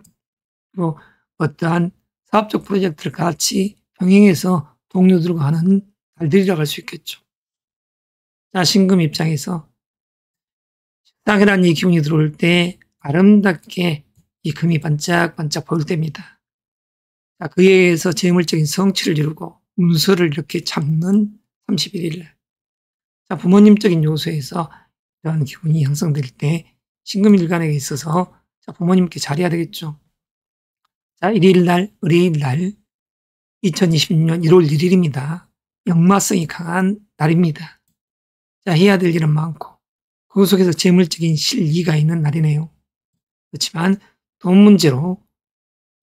[SPEAKER 1] 또 어떠한 사업적 프로젝트를 같이 병행해서 동료들과 하는 달들이라고 할 수 있겠죠. 자, 신금 입장에서 식상이라는 이 기운이 들어올 때 아름답게 이 금이 반짝반짝 보일 때입니다. 자, 그에 의해서 재물적인 성취를 이루고 문서를 이렇게 잡는 31일 날. 자, 부모님적인 요소에서 이러한 기운이 형성될 때 신금일간에 있어서 자, 부모님께 잘해야 되겠죠. 자, 1일 날, 의뢰일 날, 2026년 1월 1일입니다. 역마성이 강한 날입니다. 자, 해야 될 일은 많고 그 속에서 재물적인 실이가 있는 날이네요. 그렇지만 돈 문제로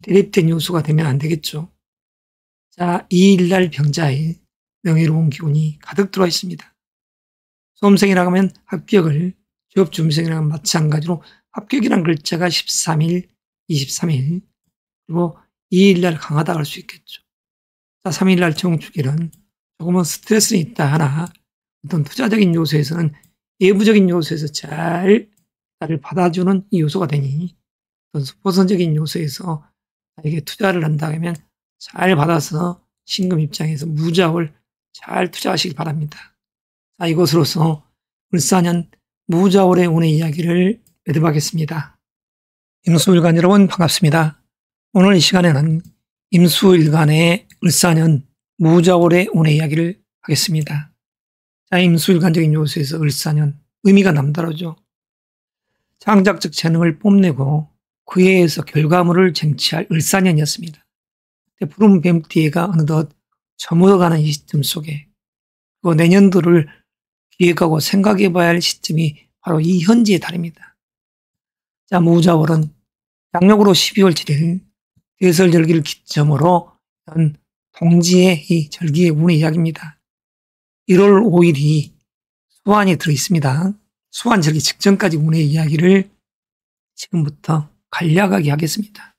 [SPEAKER 1] 대립된 요소가 되면 안 되겠죠. 자, 2일 날 병자일 명예로운 기운이 가득 들어와 있습니다. 수험생이라고 하면 합격을, 취업 준비생이라고 하면 마찬가지로 합격이라는 글자가 13일, 23일, 그리고 2일 날 강하다고 할 수 있겠죠. 자, 3일 날 정축일은 조금은 스트레스는 있다 하나 어떤 투자적인 요소에서는 외부적인 요소에서 잘 나를 받아주는 이 요소가 되니 어떤 후보선적인 요소에서 나에게 투자를 한다면 잘 받아서 신금 입장에서 무자월 잘 투자하시길 바랍니다. 자, 이것으로서 을사년 무자월의 운의 이야기를 매듭하겠습니다. 임수일간 여러분 반갑습니다. 오늘 이 시간에는 임수일간의 을사년 무자월의 운의 이야기를 하겠습니다. 자, 임수일간적인 요소에서 을사년 의미가 남다르죠. 창작적 재능을 뽐내고 그에 의해서 결과물을 쟁취할 을사년이었습니다. 푸른 뱀띠가 어느덧 저물어가는 이 시점 속에 그 내년도를 기획하고 생각해 봐야 할 시점이 바로 이 현지의 달입니다. 자, 무자월은 양력으로 12월 7일 대설절기를 기점으로 연 동지의 이 절기의 운의 이야기입니다. 1월 5일이 수환이 들어있습니다. 수환절기 직전까지 운의 이야기를 지금부터 간략하게 하겠습니다.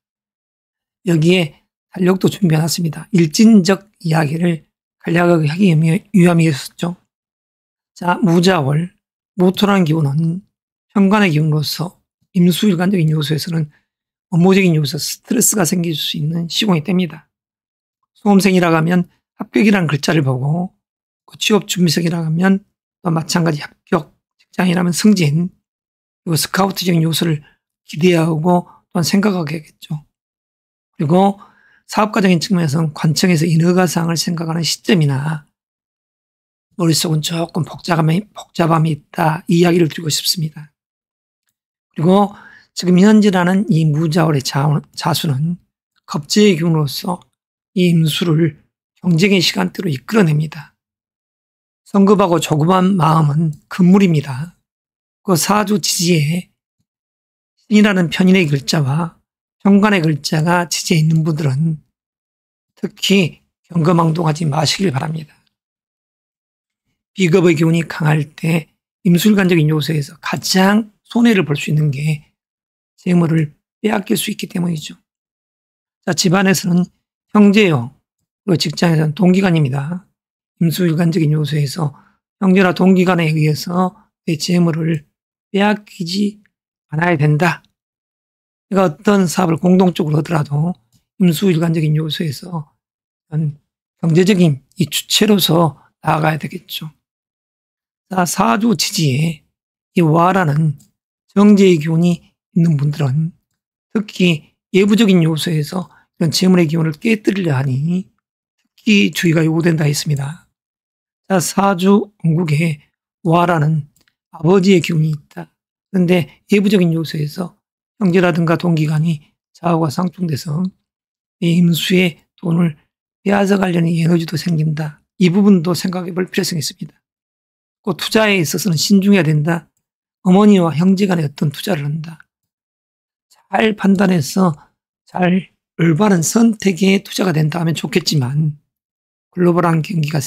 [SPEAKER 1] 여기에 달력도 준비해놨습니다. 일진적 이야기를 간략하게 하기 위함이었죠. 자, 무자월, 무토라는 기운은 현관의 기운으로서 임수일간적인 요소에서는 업무적인 요소, 스트레스가 생길 수 있는 시공이 됩니다. 수험생이라고 하면 합격이라는 글자를 보고 취업 준비생이라고 하면 또 마찬가지 합격, 직장이라면 승진, 그리고 스카우트적인 요소를 기대하고 또한 생각하겠죠. 그리고 사업가적인 측면에서는 관청에서 인허가사항을 생각하는 시점이나 머릿속은 조금 복잡함이 있다, 이 이야기를 드리고 싶습니다. 그리고 지금 현재라는 이 무자월의 자수는 겁재의 기운으로서 이 임수를 경쟁의 시간대로 이끌어냅니다. 성급하고 조급한 마음은 금물입니다. 그 사주 지지에 신이라는 편인의 글자와 현관의 글자가 지지에 있는 분들은 특히 경거망동하지 마시길 바랍니다. 비겁의 기운이 강할 때 임술관적인 요소에서 가장 손해를 볼 수 있는 게 재물을 빼앗길 수 있기 때문이죠. 자, 집안에서는 형제요, 그리고 직장에서는 동기간입니다. 임술관적인 요소에서 형제나 동기간에 의해서 내 재물을 빼앗기지 않아야 된다. 내가 어떤 사업을 공동적으로 하더라도 임수일관적인 요소에서 경제적인 이 주체로서 나아가야 되겠죠. 자, 사주 지지에 이 와라는 정제의 기운이 있는 분들은 특히 예부적인 요소에서 이런 재물의 기운을 깨뜨리려 하니 특히 주의가 요구된다 했습니다. 자, 사주 원국에 와라는 아버지의 기운이 있다. 그런데 예부적인 요소에서 형제라든가 동기간이 좌우가 상충돼서 임수의 돈을 빼앗아가려는 에너지도 생긴다. 이 부분도 생각해 볼 필요성이 있습니다. 그 투자에 있어서는 신중해야 된다. 어머니와 형제 간에 어떤 투자를 한다. 잘 판단해서 잘 올바른 선택에 투자가 된다 하면 좋겠지만 글로벌한 경기가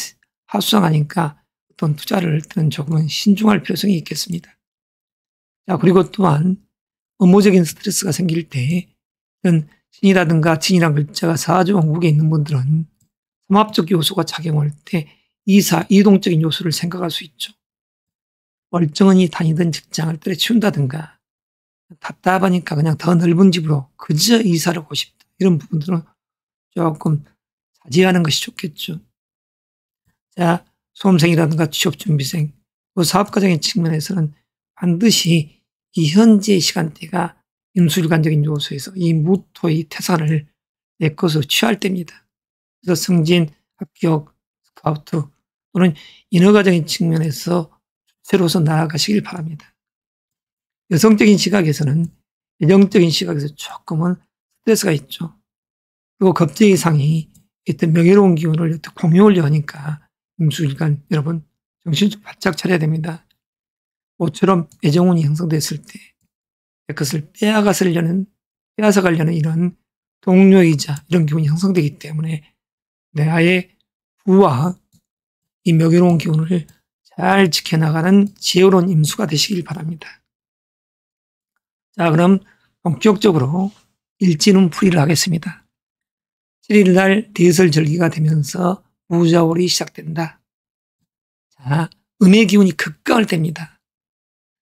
[SPEAKER 1] 하수상하니까 어떤 투자를 할 때는 조금은 신중할 필요성이 있겠습니다. 자, 그리고 또한 업무적인 스트레스가 생길 때 이런 신이라든가 진이란 글자가 사주 원국에 있는 분들은 삼합적 요소가 작용할 때 이동적인 요소를 생각할 수 있죠. 멀쩡히 다니던 직장을 때려치운다든가 답답하니까 그냥 더 넓은 집으로 그저 이사를 하고 싶다. 이런 부분들은 조금 자제하는 것이 좋겠죠. 자, 수험생이라든가 취업준비생, 사업가정의 측면에서는 반드시 이 현재 시간대가 임술관적인 요소에서 이 무토의 태산을 내 것으로 취할 때입니다. 그래서 승진, 합격, 스카우트 또는 인허가적인 측면에서 주체로서 나아가시길 바랍니다. 여성적인 시각에서는 애정적인 시각에서 조금은 스트레스가 있죠. 그리고 겁재이상이 어떤 명예로운 기운을 공유하려 하니까 임수일간 여러분 정신 좀 바짝 차려야 됩니다. 모처럼 애정운이 형성됐을 때 그것을 빼앗아가려는 이런 동료이자 이런 기운이 형성되기 때문에 내가의 부와 이 명예로운 기운을 잘 지켜나가는 지혜로운 임수가 되시길 바랍니다. 자, 그럼 본격적으로 일진운풀이를 하겠습니다. 7일날 대설절기가 되면서 무자월이 시작된다. 자, 음의 기운이 급강할 때입니다.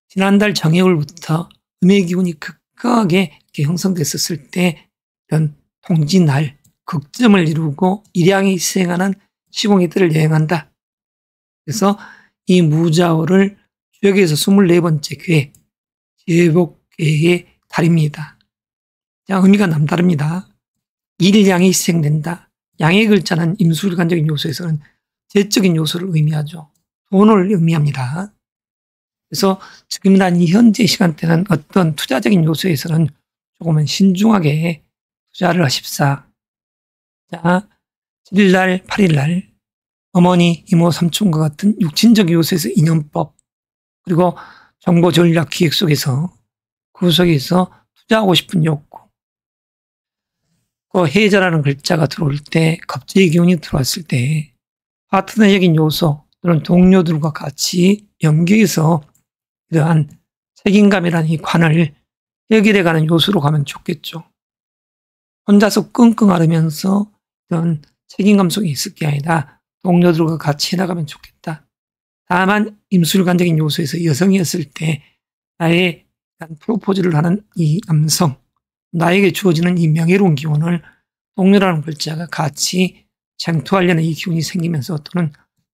[SPEAKER 1] 지난달 정해월부터 음의 기운이 급강하게 형성됐었을 때 이런 통지날, 극점을 이루고 일양이 시행하는 시공의 때를 여행한다. 그래서 이 무자월을 주역에서 24번째 궤, 제복궤의 달입니다. 자, 의미가 남다릅니다. 일양이 시행된다. 양의 글자는 임술관적인 요소에서는 재적인 요소를 의미하죠. 돈을 의미합니다. 그래서 지금 이 현재 시간대는 어떤 투자적인 요소에서는 조금은 신중하게 투자를 하십사. 자, 7일날, 8일날 어머니, 이모, 삼촌과 같은 육친적 요소에서 인연법, 그리고 정보 전략 기획 속에서 그 속에서 투자하고 싶은 욕구, 그 해자라는 글자가 들어올 때, 겁재의 기운이 들어왔을 때 파트너적인 요소 또는 동료들과 같이 연계해서 이러한 책임감이라는 이 관을 해결해가는 요소로 가면 좋겠죠. 혼자서 끙끙 앓으면서 이런 책임감 속에 있을 게 아니라 동료들과 같이 해나가면 좋겠다. 다만 임술관적인 요소에서 여성이었을 때 나의 프로포즈를 하는 이 남성, 나에게 주어지는 이 명예로운 기운을 동료라는 글자가 같이 쟁투하려는 이 기운이 생기면서 또는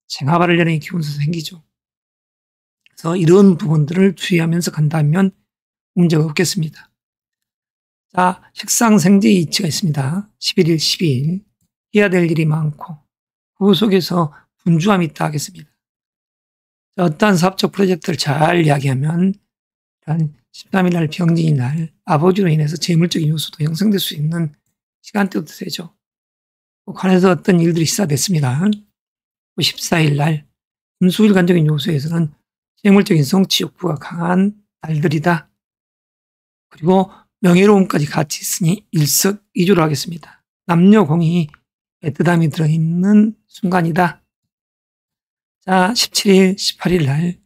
[SPEAKER 1] 쟁합하려는 이 기운이 생기죠. 그래서 이런 부분들을 주의하면서 간다면 문제가 없겠습니다. 자, 식상생재의 이치가 있습니다. 11일, 12일. 해야 될 일이 많고 그 속에서 분주함이 있다 하겠습니다. 자, 어떠한 사업적 프로젝트를 잘 이야기하면 13일 날 병진이 날 아버지로 인해서 재물적인 요소도 형성될 수 있는 시간대도 되죠. 그 관해서 어떤 일들이 시사됐습니다. 14일 날 임수일관적인 요소에서는 재물적인 성취 욕구가 강한 날들이다. 그리고 명예로움까지 같이 있으니 일석이조로 하겠습니다. 남녀 공이 애틋함이 들어있는 순간이다. 자, 17일, 18일 날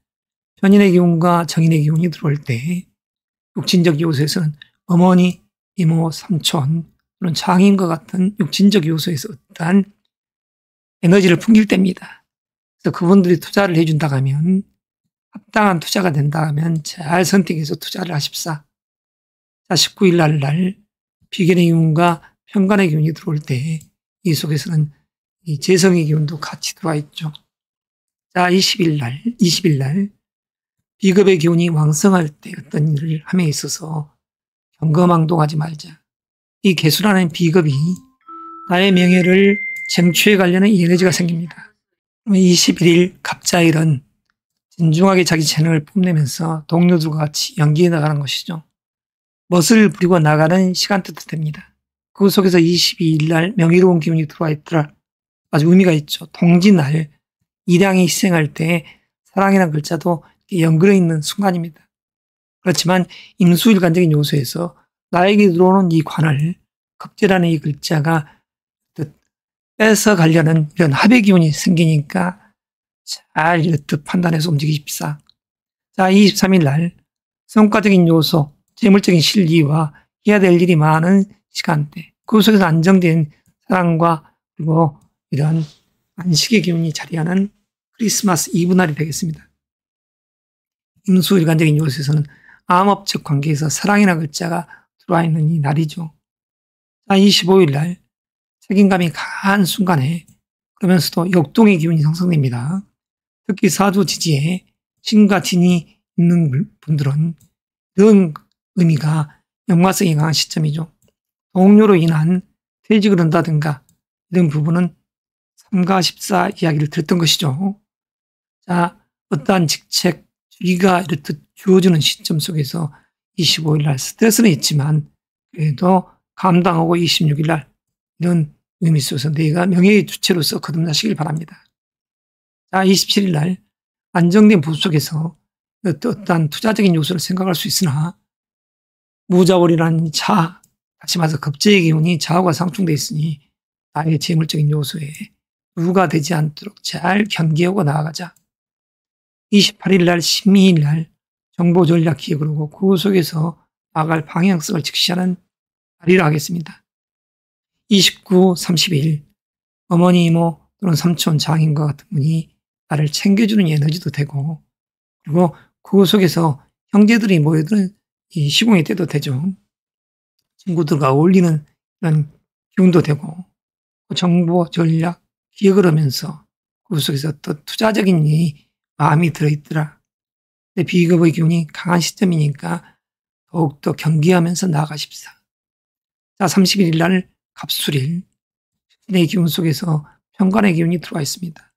[SPEAKER 1] 편인의 기운과 정인의 기운이 들어올 때 육친적 요소에서는 어머니, 이모, 삼촌 또는 장인과 같은 육친적 요소에서 어떠한 에너지를 풍길 때입니다. 그래서 그분들이 투자를 해준다고 하면 합당한 투자가 된다 하면 잘 선택해서 투자를 하십사. 자, 19일 날 비견의 기운과 편관의 기운이 들어올 때 이 속에서는 이 재성의 기운도 같이 들어와 있죠. 자, 20일 날 비겁의 기운이 왕성할 때 어떤 일을 함에 있어서 경거망동하지 말자. 이 개수라는 비겁이 나의 명예를 쟁취해 가려는 에너지가 생깁니다. 21일 갑자일은 진중하게 자기 재능을 뽐내면서 동료들과 같이 연기해 나가는 것이죠. 멋을 부리고 나가는 시간대도 됩니다. 그 속에서 22일 날 명예로운 기운이 들어와 있더라. 아주 의미가 있죠. 동지날 일양이 희생할 때 사랑이라는 글자도 연결해 있는 순간입니다. 그렇지만 임수일관적인 요소에서 나에게 들어오는 이 관을 겁재라는 이 글자가 뺏어가려는 이런 합의 기운이 생기니까 잘 이렇듯 판단해서 움직이십사. 자, 23일 날 성과적인 요소, 재물적인 실리와 해야 될 일이 많은 시간대, 그 속에서 안정된 사랑과 그리고 이런 안식의 기운이 자리하는 크리스마스 이브 날이 되겠습니다. 임수일관적인 요소에서는 암업적 관계에서 사랑이라는 글자가 들어와 있는 이 날이죠. 자, 25일 날 책임감이 강한 순간에 그러면서도 역동의 기운이 상승됩니다. 특히 사주 지지에 신과 진이 있는 분들은 이런 의미가 연관성이 강한 시점이죠. 동료로 인한 퇴직을 한다든가 이런 부분은 3가 14 이야기를 들었던 것이죠. 자, 어떠한 직책, 주의가 이렇듯 주어지는 시점 속에서 25일 날 스트레스는 있지만 그래도 감당하고 26일 날 이런 의미 속에서 내가 명예의 주체로서 거듭나시길 바랍니다. 자, 27일 날 안정된 부부 속에서 어떠한 투자적인 요소를 생각할 수 있으나 무자월이라는 자, 다시 말해서 겁재의 기운이 좌우가 상충되어 있으니 나의 재물적인 요소에 누가 되지 않도록 잘 경계하고 나아가자. 28일 날, 12일 날 정보 전략 기획을 하고 그 속에서 나아갈 방향성을 직시하는 날이라 하겠습니다. 29, 30일 어머니, 이모 또는 삼촌, 장인과 같은 분이 나를 챙겨주는 에너지도 되고 그리고 그 속에서 형제들이 모여드는 이 시공의 때도 되죠. 친구들과 어울리는 이런 기운도 되고 정보 전략 기획을 하면서 그 속에서 또 투자적인 이 마음이 들어있더라. 근데 비겁의 기운이 강한 시점이니까 더욱더 경계하면서 나아가십사. 자, 31일 날 갑술일 신의 기운 속에서 편관의 기운이 들어와 있습니다.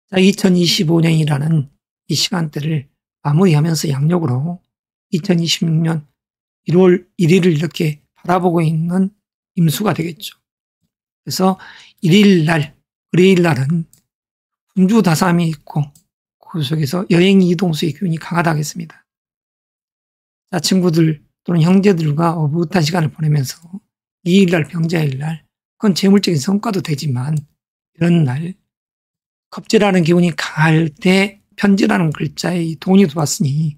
[SPEAKER 1] 자, 2025년이라는 이 시간대를 마무리하면서 양력으로 2026년 1월 1일을 이렇게 바라보고 있는 임수가 되겠죠. 그래서 1일 날, 을요일 날은 분주다삼이 있고 그 속에서 여행 이동수의 기운이 강하다 하겠습니다. 자, 친구들 또는 형제들과 어긋한 시간을 보내면서 2일 날 병자일 날 그건 재물적인 성과도 되지만 이런 날 겁재라는 기운이 강할 때 편지라는 글자에 돈이 들어왔으니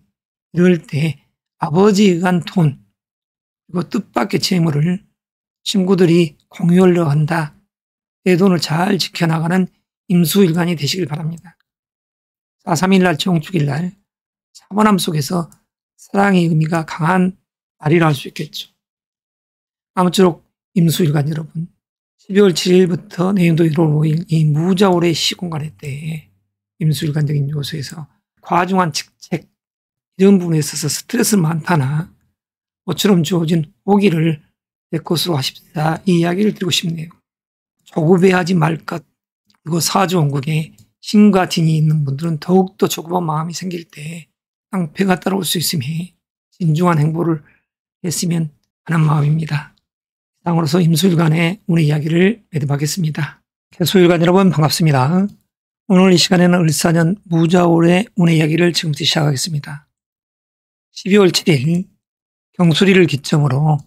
[SPEAKER 1] 이럴 때 아버지에 의한 돈 그리고 뜻밖의 재물을 친구들이 공유하려 한다. 내 돈을 잘 지켜나가는 임수일관이 되시길 바랍니다. 3일 날 정축일 날 차분함 속에서 사랑의 의미가 강한 날이라 할 수 있겠죠. 아무쪼록 임수일관 여러분 12월 7일부터 내년도 1월 5일 이 무자월의 시공간의 때에 임수일관적인 요소에서 과중한 직책 이런 부분에 있어서 스트레스 많다나 모처럼 주어진 오기를 내 것으로 하십사 이 이야기를 드리고 싶네요. 조급해하지 말 것 그리고 사주원국에 신과 진이 있는 분들은 더욱더 조급한 마음이 생길 때 깡패가 따라올 수 있음에 진중한 행보를 했으면 하는 마음입니다. 이상으로서 임수일관의 오늘 이야기를 매듭하겠습니다. 개수일관 여러분 반갑습니다. 오늘 이 시간에는 을사년 무자월의 운의 이야기를 지금부터 시작하겠습니다. 12월 7일 경수리를 기점으로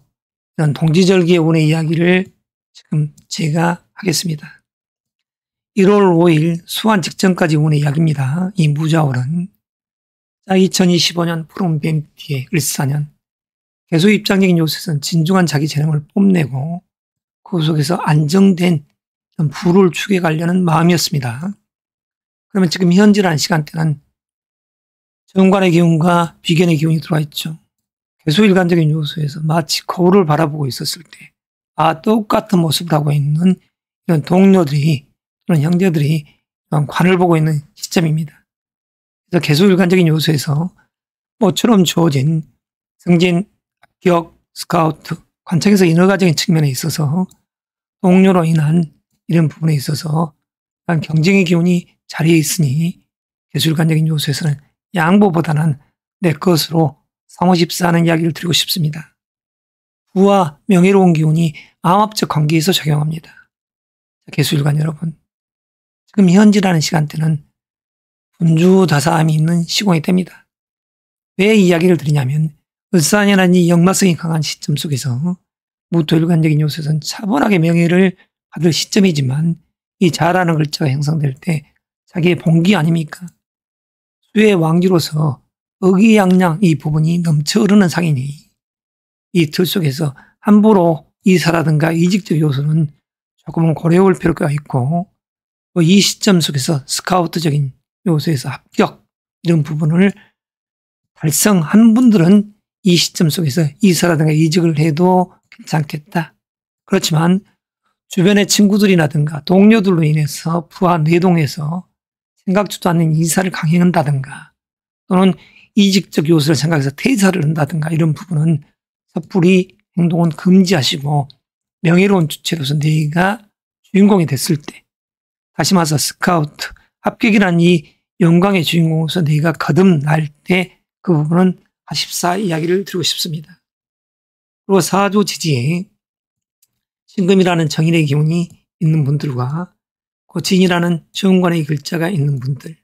[SPEAKER 1] 이런 동지절기의 운의 이야기를 지금 제가 하겠습니다. 1월 5일 수환 직전까지 운의 이야기입니다. 이 무자월은. 자, 2025년 푸른 뱀띠의 을사년. 개수 입장적인 요소에서는 진중한 자기 재능을 뽐내고 그 속에서 안정된 부를 추구하려는 마음이었습니다. 그러면 지금 현재라는 시간대는 정관의 기운과 비견의 기운이 들어와 있죠. 개수일관적인 요소에서 마치 거울을 바라보고 있었을 때 똑같은 모습을 하고 있는 이런 동료들이 또는 형제들이 관을 보고 있는 시점입니다. 그래서 개수일관적인 요소에서 모처럼 주어진 승진, 합격, 스카우트, 관청에서 인허가적인 측면에 있어서 동료로 인한 이런 부분에 있어서 경쟁의 기운이 자리에 있으니 개수일관적인 요소에서는 양보보다는 내 것으로 사모십사하는 이야기를 드리고 싶습니다. 부와 명예로운 기운이 암합적 관계에서 적용합니다. 개수일관 여러분, 지금 현재라는 시간대는 분주다사함이 있는 시공이 됩니다. 왜 이 이야기를 드리냐면 을사년이라는 이 역마성이 강한 시점 속에서 무토일관적인 요소에서는 차분하게 명예를 받을 시점이지만 이 자라는 글자가 형성될 때 자기의 본기 아닙니까? 수의 왕지로서 의기양양 이 부분이 넘쳐 흐르는 상이니 이 틀 속에서 함부로 이사라든가 이직적 요소는 조금은 고려해 볼 필요가 있고 이 시점 속에서 스카우트적인 요소에서 합격 이런 부분을 달성한 분들은 이 시점 속에서 이사라든가 이직을 해도 괜찮겠다. 그렇지만 주변의 친구들이라든가 동료들로 인해서 부하 내동해서 생각지도 않는 이사를 강행한다든가 또는 이직적 요소를 생각해서 퇴사를 한다든가 이런 부분은 섣불리 행동은 금지하시고 명예로운 주체로서 내가 주인공이 됐을 때 다시 말해서 스카우트, 합격이라는 이 영광의 주인공으로서 내가 거듭날 때 그 부분은 하십사 이야기를 드리고 싶습니다. 그리고 사주 지지에 신금이라는 정인의 기운이 있는 분들과 고진이라는 정관의 글자가 있는 분들,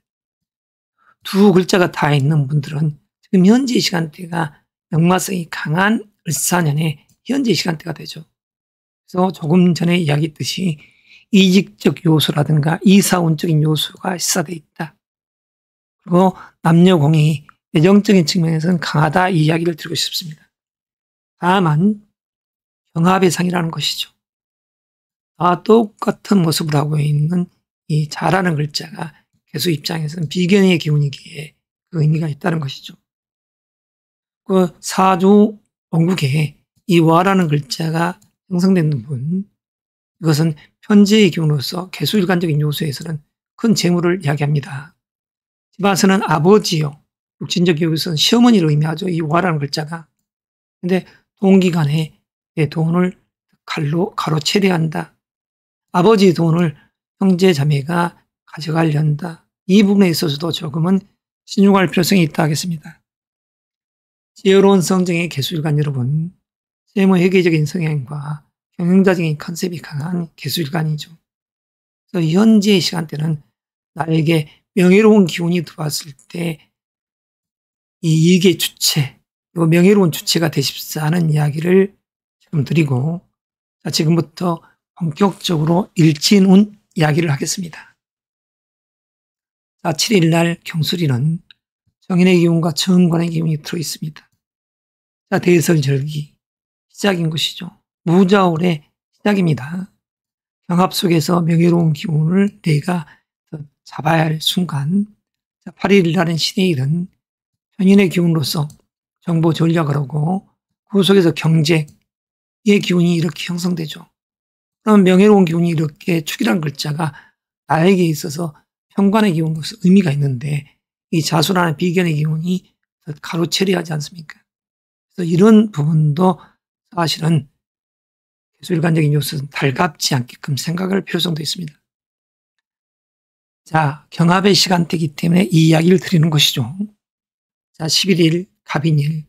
[SPEAKER 1] 두 글자가 다 있는 분들은 지금 현재 시간대가 역마성이 강한 을사년의 현재 시간대가 되죠. 그래서 조금 전에 이야기했듯이 이직적 요소라든가 이사운적인 요소가 시사되어 있다. 그리고 남녀공이 내정적인 측면에서는 강하다 이 이야기를 드리고 싶습니다. 다만 경합의 상이라는 것이죠. 똑같은 모습을 하고 있는 이 자라는 글자가 개수 입장에서는 비견의 기운이기에 그 의미가 있다는 것이죠. 그 사주 원국에 이 와라는 글자가 형성되는 분, 이것은 편재의 기운으로서 개수일관적인 요소에서는 큰 재물을 이야기합니다. 집안에서는 아버지요, 육신적 기운에서는 시어머니를 의미하죠. 이 와라는 글자가. 근데 동기간에 내 돈을 가로채려야 한다. 아버지 돈을 형제 자매가 가져가려한다. 이 부분에 있어서도 조금은 신중할 필요성이 있다 하겠습니다. 지혜로운 성정의 개수일관 여러분, 세무회계적인 성향과 경영자적인 컨셉이 강한 개수일관이죠. 그래서 현재의 시간대는 나에게 명예로운 기운이 들어왔을 때 이 이익의 주체, 그리고 명예로운 주체가 되십사 하는 이야기를 지금 드리고, 자, 지금부터 본격적으로 일진운 이야기를 하겠습니다. 자, 7일 날 경술일은 정인의 기운과 정관의 기운이 들어있습니다. 자, 대설절기 시작인 것이죠. 무자월의 시작입니다. 경합 속에서 명예로운 기운을 내가 잡아야 할 순간, 자, 8일 날은 신해일은 편인의 기운으로서 정보 전략을 하고 그 속에서 경제의 기운이 이렇게 형성되죠. 그럼 명예로운 기운이 이렇게 축이라는 글자가 나에게 있어서 편관의 기운으로서 의미가 있는데 이 자수라는 비견의 기운이 가로채려 하지 않습니까? 그래서 이런 부분도 사실은 개수일관적인 요소는 달갑지 않게끔 생각할 필요성도 있습니다. 자, 경합의 시간대이기 때문에 이 이야기를 드리는 것이죠. 자, 11일 갑인일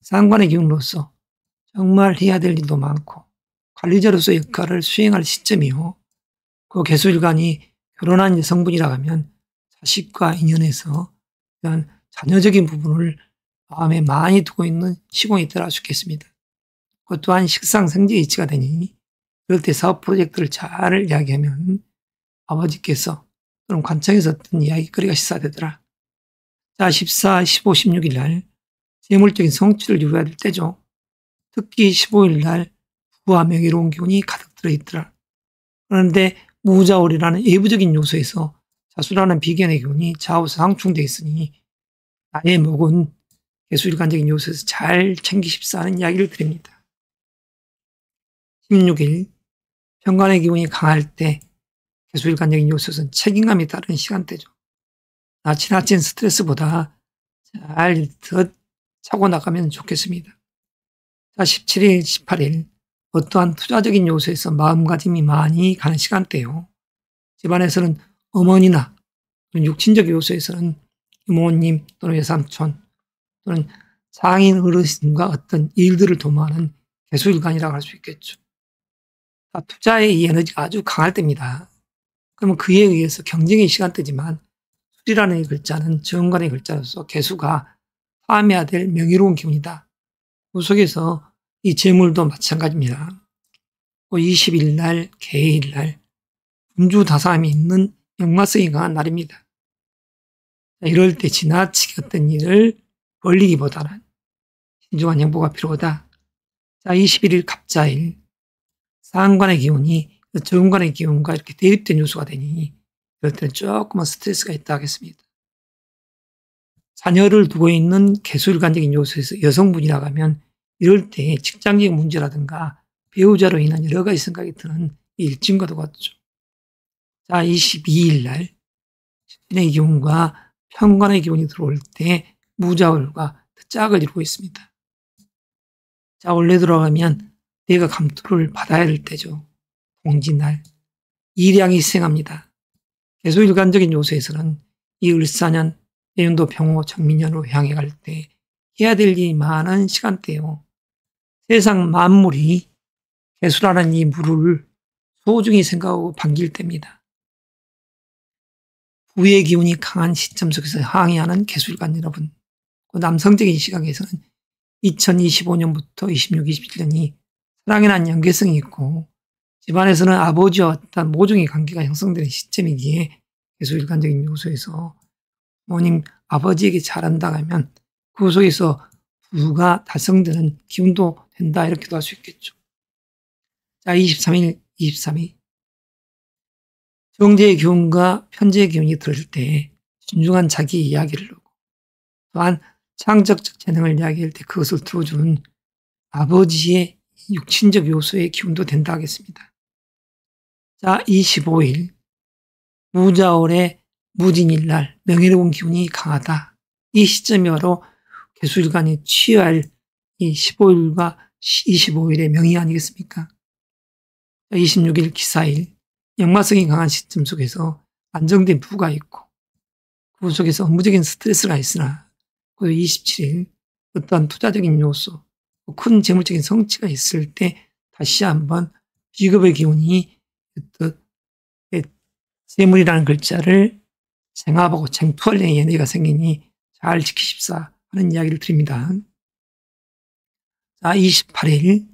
[SPEAKER 1] 상관의 기운으로서 정말 해야 될 일도 많고 관리자로서 역할을 수행할 시점이요. 그 개수일관이 결혼한 여성분이라 하면 자식과 인연에서 자녀적인 부분을 마음에 많이 두고 있는 시공이 있더라 할 수 있겠습니다. 그 또한 식상생재 이치가 되니 그럴 때 사업 프로젝트를 잘 이야기하면 아버지께서 또는 관청에서 어떤 이야기거리가 시사되더라. 자, 14, 15, 16일 날 재물적인 성취를 이루어야 될 때죠. 특히 15일 날 부와 명예로운 기운이 가득 들어있더라. 그런데 무자월이라는 외부적인 요소에서 자수라는 비견의 기운이 좌우서 상충되어 있으니 나의 목은 개수일관적인 요소에서 잘 챙기십사 하는 이야기를 드립니다. 16일 편관의 기운이 강할 때 개수일관적인 요소에서는 책임감이 따르는 시간대죠. 지나친 스트레스보다 잘 더 차고 나가면 좋겠습니다. 자, 17일, 18일 어떠한 투자적인 요소에서 마음가짐이 많이 가는 시간대요. 집안에서는 어머니나 육친적 요소에서는 이모님 또는 외삼촌 또는 장인 어르신과 어떤 일들을 도모하는 개수일관이라고 할 수 있겠죠. 투자의 이 에너지가 아주 강할 때입니다. 그러면 그에 의해서 경쟁의 시간대지만 술이라는 이 글자는 정관의 글자로서 개수가 포함해야 될 명예로운 기운이다. 그 속에서 이 재물도 마찬가지입니다. 20일 날, 개일 날 분주다사함이 있는 역마성이 강한 날입니다. 이럴 때 지나치게 어떤 일을 벌리기보다는 신중한 행보가 필요하다. 자, 21일 갑자일 상관의 기운이 정관의 기운과 이렇게 대립된 요소가 되니 이럴 때는 조금은 스트레스가 있다 하겠습니다. 자녀를 두고 있는 개수일관적인 요소에서 여성분이라고 하면 이럴 때 직장적 문제라든가 배우자로 인한 여러 가지 생각이 드는 일진과도 같죠. 자, 22일 날 신의 기운과 편관의 기운이 들어올 때 무자월과 짝을 이루고 있습니다. 자, 원래 들어가면 내가 감투를 받아야 될 때죠. 동지날 일양이 희생합니다. 개수일관적인 요소에서는 이 을사년, 내년도 병호, 정민년으로 향해 갈 때 해야 될 일이 많은 시간대요. 세상 만물이 개수라는 이 물을 소중히 생각하고 반길 때입니다. 부의 기운이 강한 시점 속에서 항해하는 개수일관 여러분, 그 남성적인 시각에서는 2025년부터 26, 27년이 사랑에 난 연계성이 있고 집안에서는 아버지와 어떤 모종의 관계가 형성되는 시점이기에 개수일관적인 요소에서 부모님, 아버지에게 잘한다 하면 그 속에서 부가 달성되는 기운도 된다 이렇게도 할 수 있겠죠. 자, 23일, 23일 정제의 기운과 편제의 기운이 들을 때 진중한 자기 이야기를 하고 또한 창작적 재능을 이야기할 때 그것을 들어주는 아버지의 육친적 요소의 기운도 된다 하겠습니다. 자, 25일 무자월의 무진일날 명예로운 기운이 강하다. 이 시점이 바로 개수일관이 취할 이 15일과 25일의 명의 아니겠습니까? 26일 기사일 역마성이 강한 시점 속에서 안정된 부가 있고 그 속에서 업무적인 스트레스가 있으나 그 27일 어떠한 투자적인 요소, 큰 재물적인 성취가 있을 때 다시 한번 비겁의 기운이 재물이라는 글자를 쟁압하고 쟁투하려는 에너지가 생기니 잘 지키십사 하는 이야기를 드립니다. 자, 28일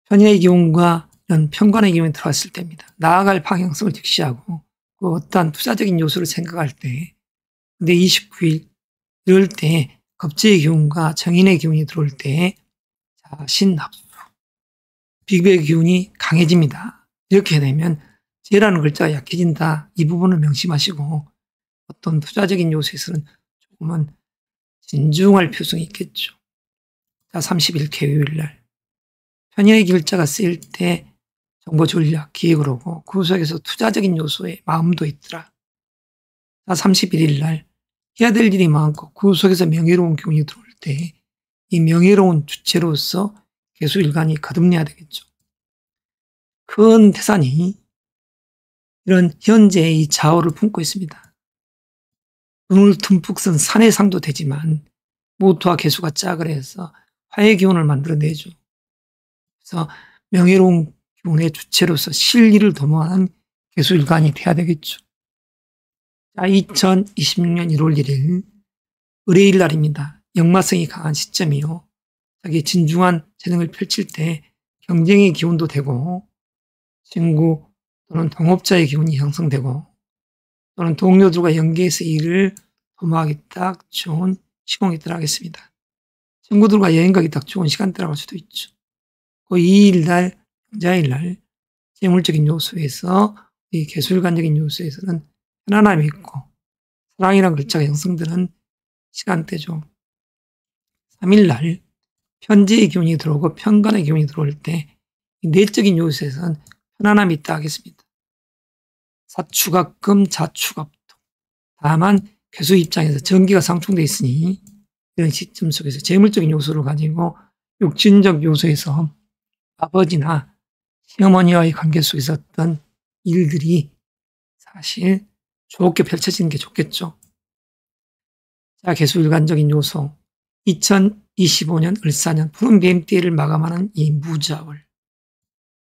[SPEAKER 1] 편의 기운과 이런 편관의 기운이 들어왔을 때입니다. 나아갈 방향성을 직시하고 그 어떠한 투자적인 요소를 생각할 때 근데 29일 이럴 때 겁재의 기운과 정인의 기운이 들어올 때 신합수 비급의 기운이 강해집니다. 이렇게 되면 재라는 글자가 약해진다. 이 부분을 명심하시고 어떤 투자적인 요소에서는 조금은 진중할 필요성이 있겠죠. 자, 30일 개요일 날 편인의 글자가 쓰일 때 정보 전략 기획을 하고 그 속에서 투자적인 요소에 마음도 있더라. 자, 31일 날 해야 될 일이 많고 그 속에서 명예로운 기운이 들어올 때 이 명예로운 주체로서 개수일관이 거듭내야 되겠죠. 큰 태산이 이런 현재의 이 좌우를 품고 있습니다. 눈을 듬뿍 쓴 산의 상도 되지만 모토와 개수가 짝을 해서 화의 기운을 만들어내죠. 그래서 명예로운 기운의 주체로서 실리를 도모하는 개수일관이 돼야 되겠죠. 자, 2026년 1월 1일 의뢰일 날입니다. 역마성이 강한 시점이요. 자기 진중한 재능을 펼칠 때 경쟁의 기운도 되고 친구 또는 동업자의 기운이 형성되고 또는 동료들과 연계해서 일을 도모하기 딱 좋은 시공이 들어가겠습니다. 친구들과 여행 가기 딱 좋은 시간대라고 할 수도 있죠. 그 2일날, 경자일날 재물적인 요소에서 이 개수일관적인 요소에서는 편안함이 있고 사랑이라는 글자가 형성되는 시간대죠. 3일날 편재의 기운이 들어오고 편관의 기운이 들어올 때 내적인 요소에서는 편안함이 있다 하겠습니다. 사축합금, 자축합도. 다만 개수 입장에서 전기가 상충되어 있으니 이런 시점 속에서 재물적인 요소를 가지고 육신적 요소에서 아버지나 시어머니와의 관계 속에서 어떤 일들이 사실 좋게 펼쳐지는 게 좋겠죠. 자, 개수일관적인 요소. 2025년 을사년 푸른 뱀띠를 마감하는 이 무자월.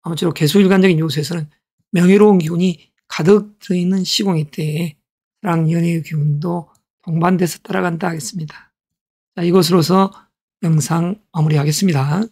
[SPEAKER 1] 아무쪼록 개수일관적인 요소에서는 명예로운 기운이 가득 들어있는 시공의 때에 사랑 연애의 기운도 동반돼서 따라간다 하겠습니다. 자, 이것으로서 영상 마무리하겠습니다.